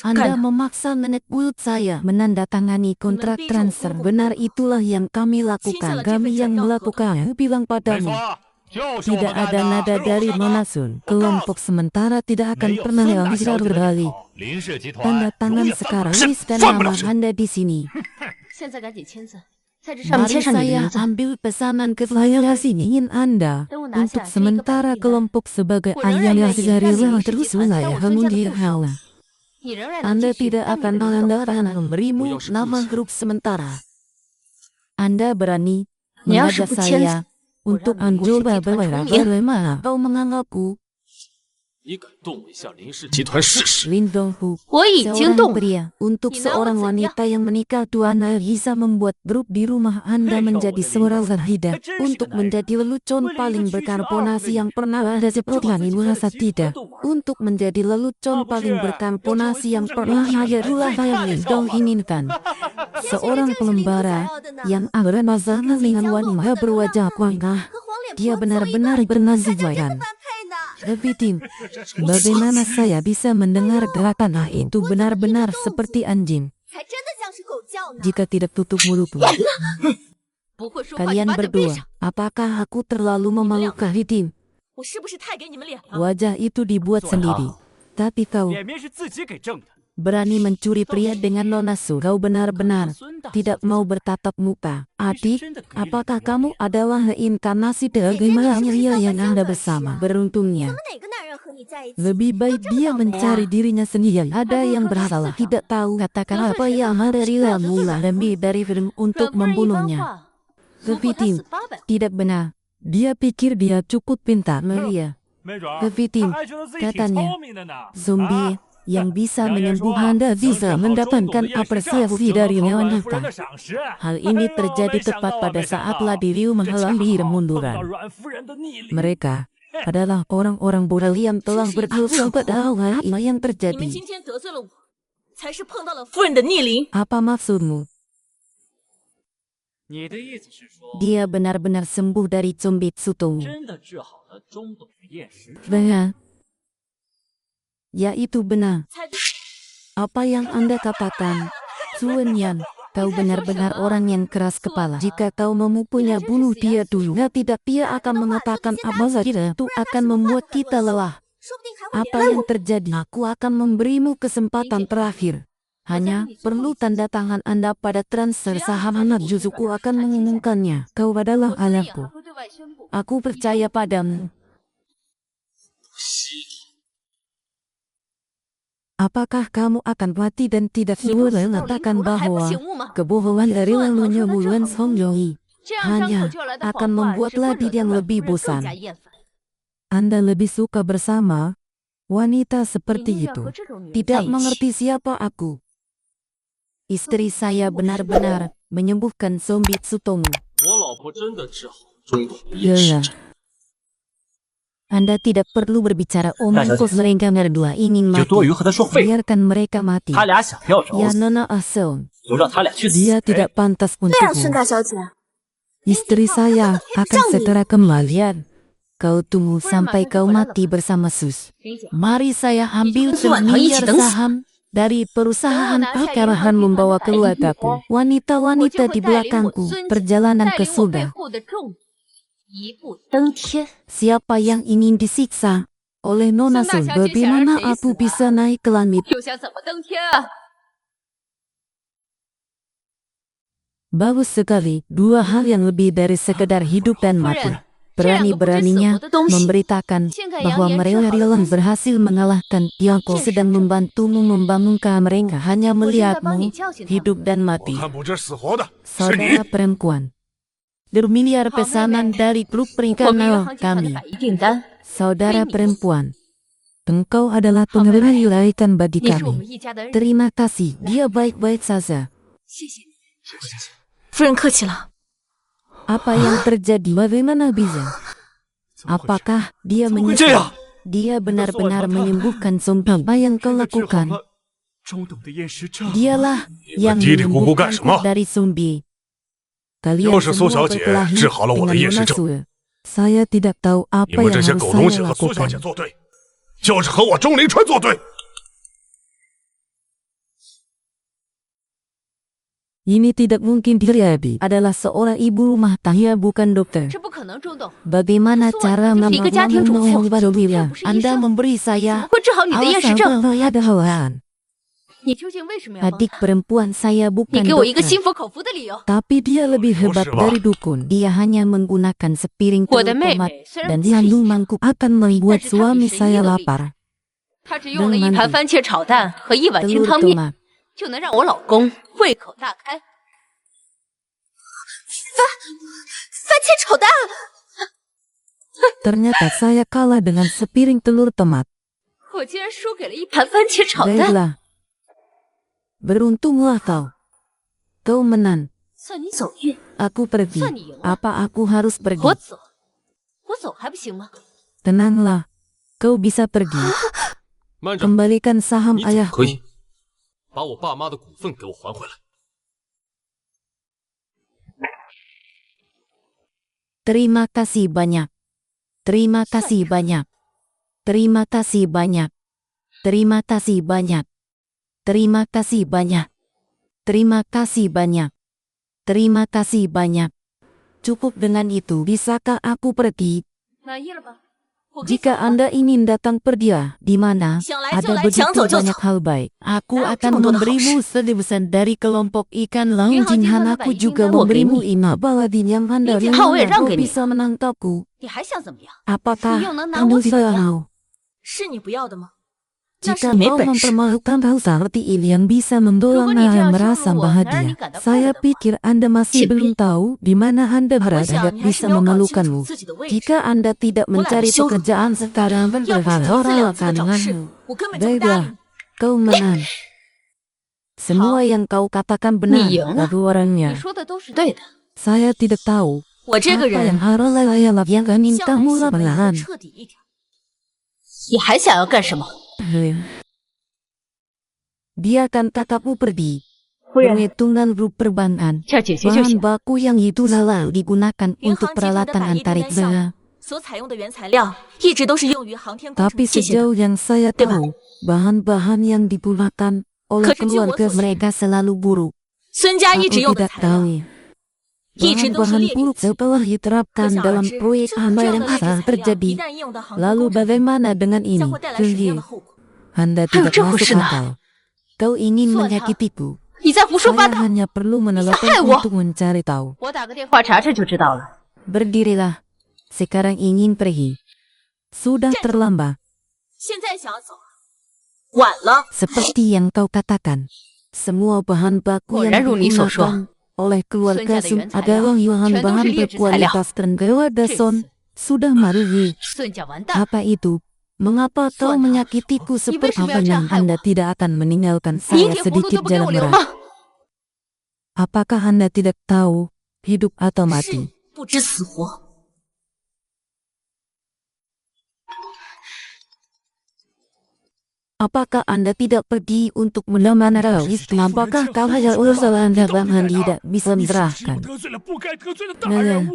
Anda memaksa nenek buyut saya menandatangani kontrak transfer. Benar, itulah yang kami lakukan. Kami yang melakukan. Bilang padamu. Tidak ada nada dari Monasun. Kelompok sementara tidak akan pernah realisasi kembali. Tanda tangan sekarang. Tuliskan nama Anda di sini. Mari saya ambil pesanan kelayakasiin Anda. Untuk sementara kelompok sebagai aliansi dari terus wilayah mengunggir hal. Anda tidak akan memberimu nama grup sementara. Anda berani mengajak saya untuk mencoba bagaimana kau menganggapku? Lin Donghu, seorang pria. Untuk seorang wanita yang menikah, Tuan bisa membuat grup di rumah Anda menjadi seorang zahida. Untuk menjadi lelucon paling berkarbonasi yang pernah ada seperti ini merasa tidak. Untuk menjadi lelucon paling berkarbonasi yang pernah ada dulu yang Lin Dong inginkan. Seorang pengembara yang bernama dengan wanita berwajah kuangah. Dia benar-benar bernazijwayan. Revitim, bagaimana saya bisa mendengar gerakan itu benar-benar seperti anjing? Jika tidak tutup mulutmu. Kalian berdua, apakah aku terlalu memalukan Ritim? Wajah itu dibuat sendiri. Tapi kau berani mencuri pria dengan nonasu. Kau benar-benar tidak mau bertatap muka. Adik, apakah kamu adalah reinkarnasi dari Maria yang Anda bersama? Beruntungnya, lebih baik dia mencari dirinya sendiri. Ada yang bersalah, tidak tahu katakan apa yang ada di mula lebih dari film untuk membunuhnya. Kepiting, tidak benar. Dia pikir dia cukup pintar, Maria. Kepiting, katanya, zombie yang bisa menyembuh Anda bisa mendapatkan apresiasi dari wanita. Hal ini terjadi tepat pada saat Lady Liu mengalami remunduran. Mereka adalah orang-orang bodoh yang telah berhasil pada hal yang terjadi. Apa maksudmu? Dia benar-benar sembuh dari zombie Tsutomu. Benar. Ya, itu benar. Apa yang Anda katakan, Suan Yan, kau benar-benar orang yang keras kepala. Jika kau mempunyai bunuh dia dulu, tidak dia akan mengatakan apa saja. Itu akan membuat kita lelah. Apa yang terjadi? Aku akan memberimu kesempatan terakhir. Hanya perlu tanda tangan Anda pada transfer saham anak Juzuku akan mengumumkannya. Kau adalah anakku. Aku percaya padamu. Apakah kamu akan mati dan tidak boleh mengatakan bahwa kebohongan dari lalunya Mulan Songyoi hanya akan membuat Lady yang lebih bosan? Anda lebih suka bersama wanita seperti itu. Tidak mengerti siapa aku. Istri saya benar-benar menyembuhkan zombie Tsutomu. Ya. Anda tidak perlu berbicara omongkos mereka berdua ingin mati. Biarkan mereka mati. Ya Nona Aseon. Dia tidak pantas untukmu. Istri saya akan segera kembali. Kau tunggu sampai kau mati bersama Sus. Mari saya ambil semiliar saham dari perusahaan perkarahan membawa keluargaku. Wanita-wanita di belakangku. Perjalanan ke surga. Siapa yang ingin disiksa oleh Nona Sun? Bagaimana aku bisa naik ke langit? Bagus sekali. Dua hal yang lebih dari sekedar hidup dan mati. Berani-beraninya memberitakan bahwa mereka berhasil mengalahkan Tiangko sedang membantumu membangunkan mereka hanya melihatmu hidup dan mati. Saudara perempuan. bermiliar pesanan dari grup 我们约 perikanan 航集团的 kami. 百亿订单， Saudara perempuan, engkau adalah pengelola ikan bagi 你是我们 kami. 一家的恩人。 Terima kasih, dia baik-baik saja. 夫人客气了。 Apa yang terjadi? Bagaimana bisa? Apakah dia 怎么会这样？ menyesal? Dia benar-benar menyembuhkan sumpah apa yang kau 治好 lakukan. 了中等的厌食症。 Dialah yang 嘀嘀咕咕干 menyembuhkanku 什么？ dari zombie. Kalian 又是苏 semua 小姐 berkelahi 治好了我的 dengan 厌食症。 Munasul. Saya tidak tahu 你 apa 们 yang 这些 harus 狗东西 saya 和苏小姐 lakukan. 作对，就是和我钟离川作对。 Ini tidak mungkin terjadi. Adalah seorang ibu rumah tangga bukan dokter. 这不可能，中董， Bagaimana cara 就是一个家庭主妇， membantu 这不是医 Anda 生， memberi 怎么 saya 会治好你的厌食症？ alasan 你究竟为什么要帮 adik 他？ perempuan saya 你 bukan 给我一个 dokter. 心服口服的理由。 Tapi dia lebih hebat 不是吧？ dari dukun. Dia hanya menggunakan sepiring 我的 telur 妹 tomat 妹虽然 dan 不是医 diandung 生， mangkuk akan membuat 但是她 suami 比神医 saya 都厉害。 lapar. 她只用了一盘番茄炒蛋和一碗清 Telur 汤面， tomat. 就能让我老公胃口大开。番茄炒蛋， Ternyata saya kalah dengan sepiring telur tomat. 我竟然输给了一盘番茄炒蛋， Baiklah. Beruntunglah kau. Kau menang. 算你走运。 Aku pergi. 算你赢了。 Apa aku harus 我 pergi? 走，我走还不行吗？ Tenanglah. Kau bisa pergi. 慢着， Kembalikan saham 你走可 ayahku. 以，把我爸妈的股份给我还回来。 Terima kasih banyak. Terima kasih banyak. Terima kasih banyak. Terima kasih banyak. Terima kasih banyak. Terima kasih banyak. Terima kasih banyak. Cukup dengan itu. Bisakah aku pergi? 满意了吧？我可以走 Jika 了。 Anda ingin datang pergi di mana 想来就 ada 来，想 begitu 走就 banyak 走。 hal baik, aku 哪有这 akan 么多的好 memberimu 事？ sebesar dari kelompok ikan laut Yang Jinhan. Haji Aku Hanbei juga ingin memberimu aku imam baladin yang anda 并且号我也 kau 让给你 bisa menangkapku. 你还想怎么样？ Apakah 你又能拿 kamu 我怎么 tidak 样？ mau? 是你不要的吗？那是 Jika 你没 kau 本事。 mempermalukan hal seperti ini yang bisa membawa Kalau Anda dia merasa suruh bahagia, Narni kata saya pada pikir Anda masih Cipin. belum tahu di mana Anda 我 berada 想 dan 你还是 bisa 没有搞清楚 memalukanmu. 自己的位置。 Jika Anda tidak mencari羞辱。 pekerjaan sekarang 要不是 berdebat 你自 orang 两次 akan 的找事 denganmu. ，我根本就不答应 Baiklah, 你。 kau menang. Semua yang kau katakan benar, 你赢了。 tapi orangnya. 你说的都是对的。 Saya tidak tahu 我这个 apa 人 yang harus saya lakukan 向 kamu 来喜欢一 lakukan. 个彻底一点。你还想要干什么？ Biarkan kakakku pergi. 夫人， Perhitungan grup perbankan. 叫姐姐就 Bahan 行。 baku yang itu selalu digunakan 银 untuk 行集团的 peralatan 百亿订单项 antariksa. 目所采用的原材料一直都是用于航天工程 Tapi 器械的。 sejauh yang saya tahu, bahan-bahan yang digunakan oleh Kerja keluarga wasos. mereka selalu buruk. 孙家一 Aku 直用的 tidak 材料 tahu. 一直都是 Bahan-bahan 劣 buruk 质。 setelah 可 diterapkan 想而 dalam 知， proyek 这 Anda 样 yang 的劣质 akan 材料一 terjadi. 旦应用到航天 Lalu 工程， bagaimana dengan 将 ini? 会带来什么样的 Kelly, 后果？ Anda Ayo, tidak cepat, masuk Sina. akal. Kau ingin Suara. menyakitiku. 你在胡说八 Saya 道！ hanya perlu menelepon Saya. untuk mencari tahu. 我打个电话查查就知道了。 Berdirilah. Sekarang ingin pergi. Sudah terlambat. 现在想要走，晚了。 Seperti yang kau katakan. Semua bahan baku Orang yang Runi digunakan oleh keluarga Sun Sun adalah bahan-bahan berkualitas dan keluarga Sun sudah merugi. 孙家完蛋！ Apa itu? Mengapa kau Sun, menyakitiku seperti Ibu yang sebenarnya Anda tidak akan meninggalkan 你 saya 一点糊涂 sedikit 都不给 jalan 我留 merah? 吗？ Apakah Anda tidak tahu hidup atau 是 mati? 不知死活。 Apakah Anda tidak pergi untuk melamar Islam? Apakah kau hanya urusan dalam tidak bisa 你是 menyerahkan? 我得罪了不该得罪的大人物。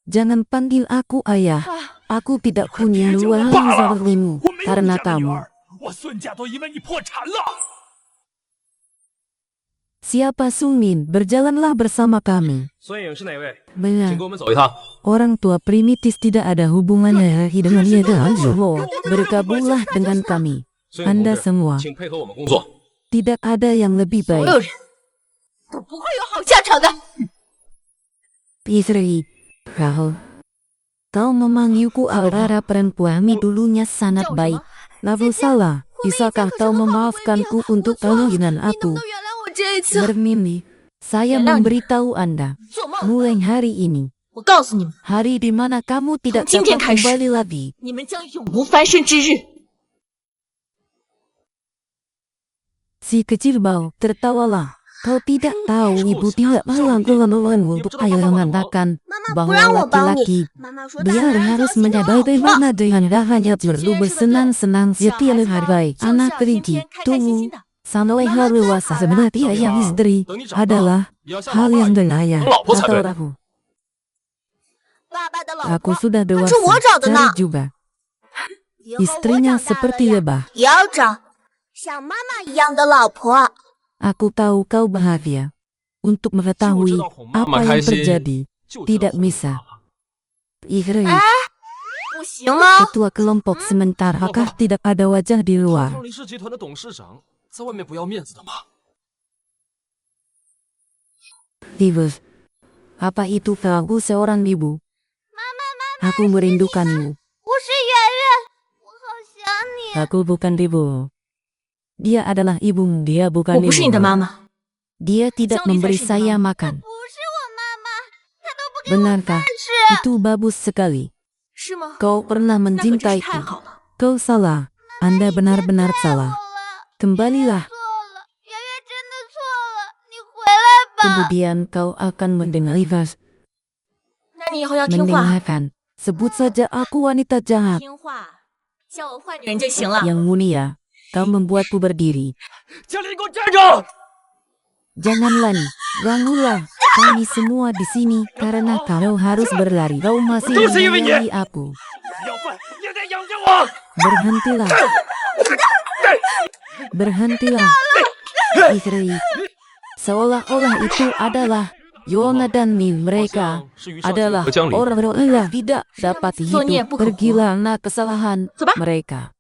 Jangan panggil aku ayah. Aku tidak punya dua hal sepertimu 我没有你 karena 这样的女 kamu. 儿，我孙家都以为你破产了。 Siapa Sumin? Berjalanlah bersama kami. 孙颖是哪位？ Benar. 请跟我们走一趟。 Orang tua primitif tidak ada hubungannya dengan dia dengan Zoho. Bergabunglah dengan kami. 孙颖同 Anda 志， semua. 请配合我们工作。 Tidak ada yang lebih 所有 baik. 人都不会有好下场的。 Istri, kau memanggilku Aurora perempuan dulunya sangat 叫什 baik. 么？ Lalu salah. Bisakah kau memaafkanku untuk keinginan 你能不 aku? 能原谅我这一次？ Bermimpi. Saya memberitahu Anda, 做梦！ mulai hari ini, 我告诉你们， hari di mana kamu tidak 从今天 dapat 开始 kembali lagi. 你们将永无翻身之日。 Si kecil bau tertawalah. Kau tidak tahu ibu tidak malang-malang untuk ayah mengatakan 妈妈不让我 bahwa 帮你 laki-laki 妈妈说大 biar 人 harus 相信 menyadari 我好棒 bagaimana dengan hanya perlu bersenang-senang setiap hari. Anak kelinci, tunggu. Sampai hari dewasa sebenarnya yang istri 等你长大 adalah 也要像 hal 老 yang 爸一样 berbahaya 当老婆才 atau 对。 rapuh. 爸爸的老 Aku 婆 sudah 是 dewasa, 我找的呢 cari juga. 以后我 Istrinya 长大了 seperti 呀 lebah. 也要找像妈妈一样的老婆。 Aku tahu kau bahagia. Untuk 就知 mengetahui 道哄妈妈 apa 开 yang 心， terjadi, 就知道 tidak 哄 bisa. 妈妈 Ihri, 不行吗？ ketua kelompok sementara kah tidak ada wajah di 普 luar. 通林氏集团的董事长，在外面不要面子的吗？ Divus, apa itu aku seorang ibu? Aku merindukanmu. 我是圆圆，我好想你。 Aku bukan ibu. Dia adalah ibumu, dia 我 bukan 不是你的 ibumu. 妈妈， Dia tidak Jauh di memberi versi saya mama. makan. 不是我妈妈，她都不给 Benarkah? 吃， Itu bagus sekali. 是吗？ Kau pernah 那可真是 mencintaiku. 太好了。 Kau salah. Anda benar-benar 错 salah. 了， Kembalilah. 错了，圆圆真的错了，你回来吧。 Kemudian kau akan mendengar Ivas 那你以后要听话， mendengarkan. Sebut saja aku wanita jahat 听话，叫我坏女人就行了。 yang mulia. Kau membuatku berdiri. 江离，你给我站着！ Jangan lari, ganggulah. Kami semua di sini karena kau harus berlari. Kau masih Betul, saya menyayangi aku. 要饭也得养着我。 Berhentilah. Berhentilah. Ihri. Seolah-olah itu adalah Yona dan Min. Mereka 好像是于少卿 adalah 和江离。 orang-orang yang tidak dapat Sonia, hidup. bukan Pergilah, nah kesalahan Coba. mereka.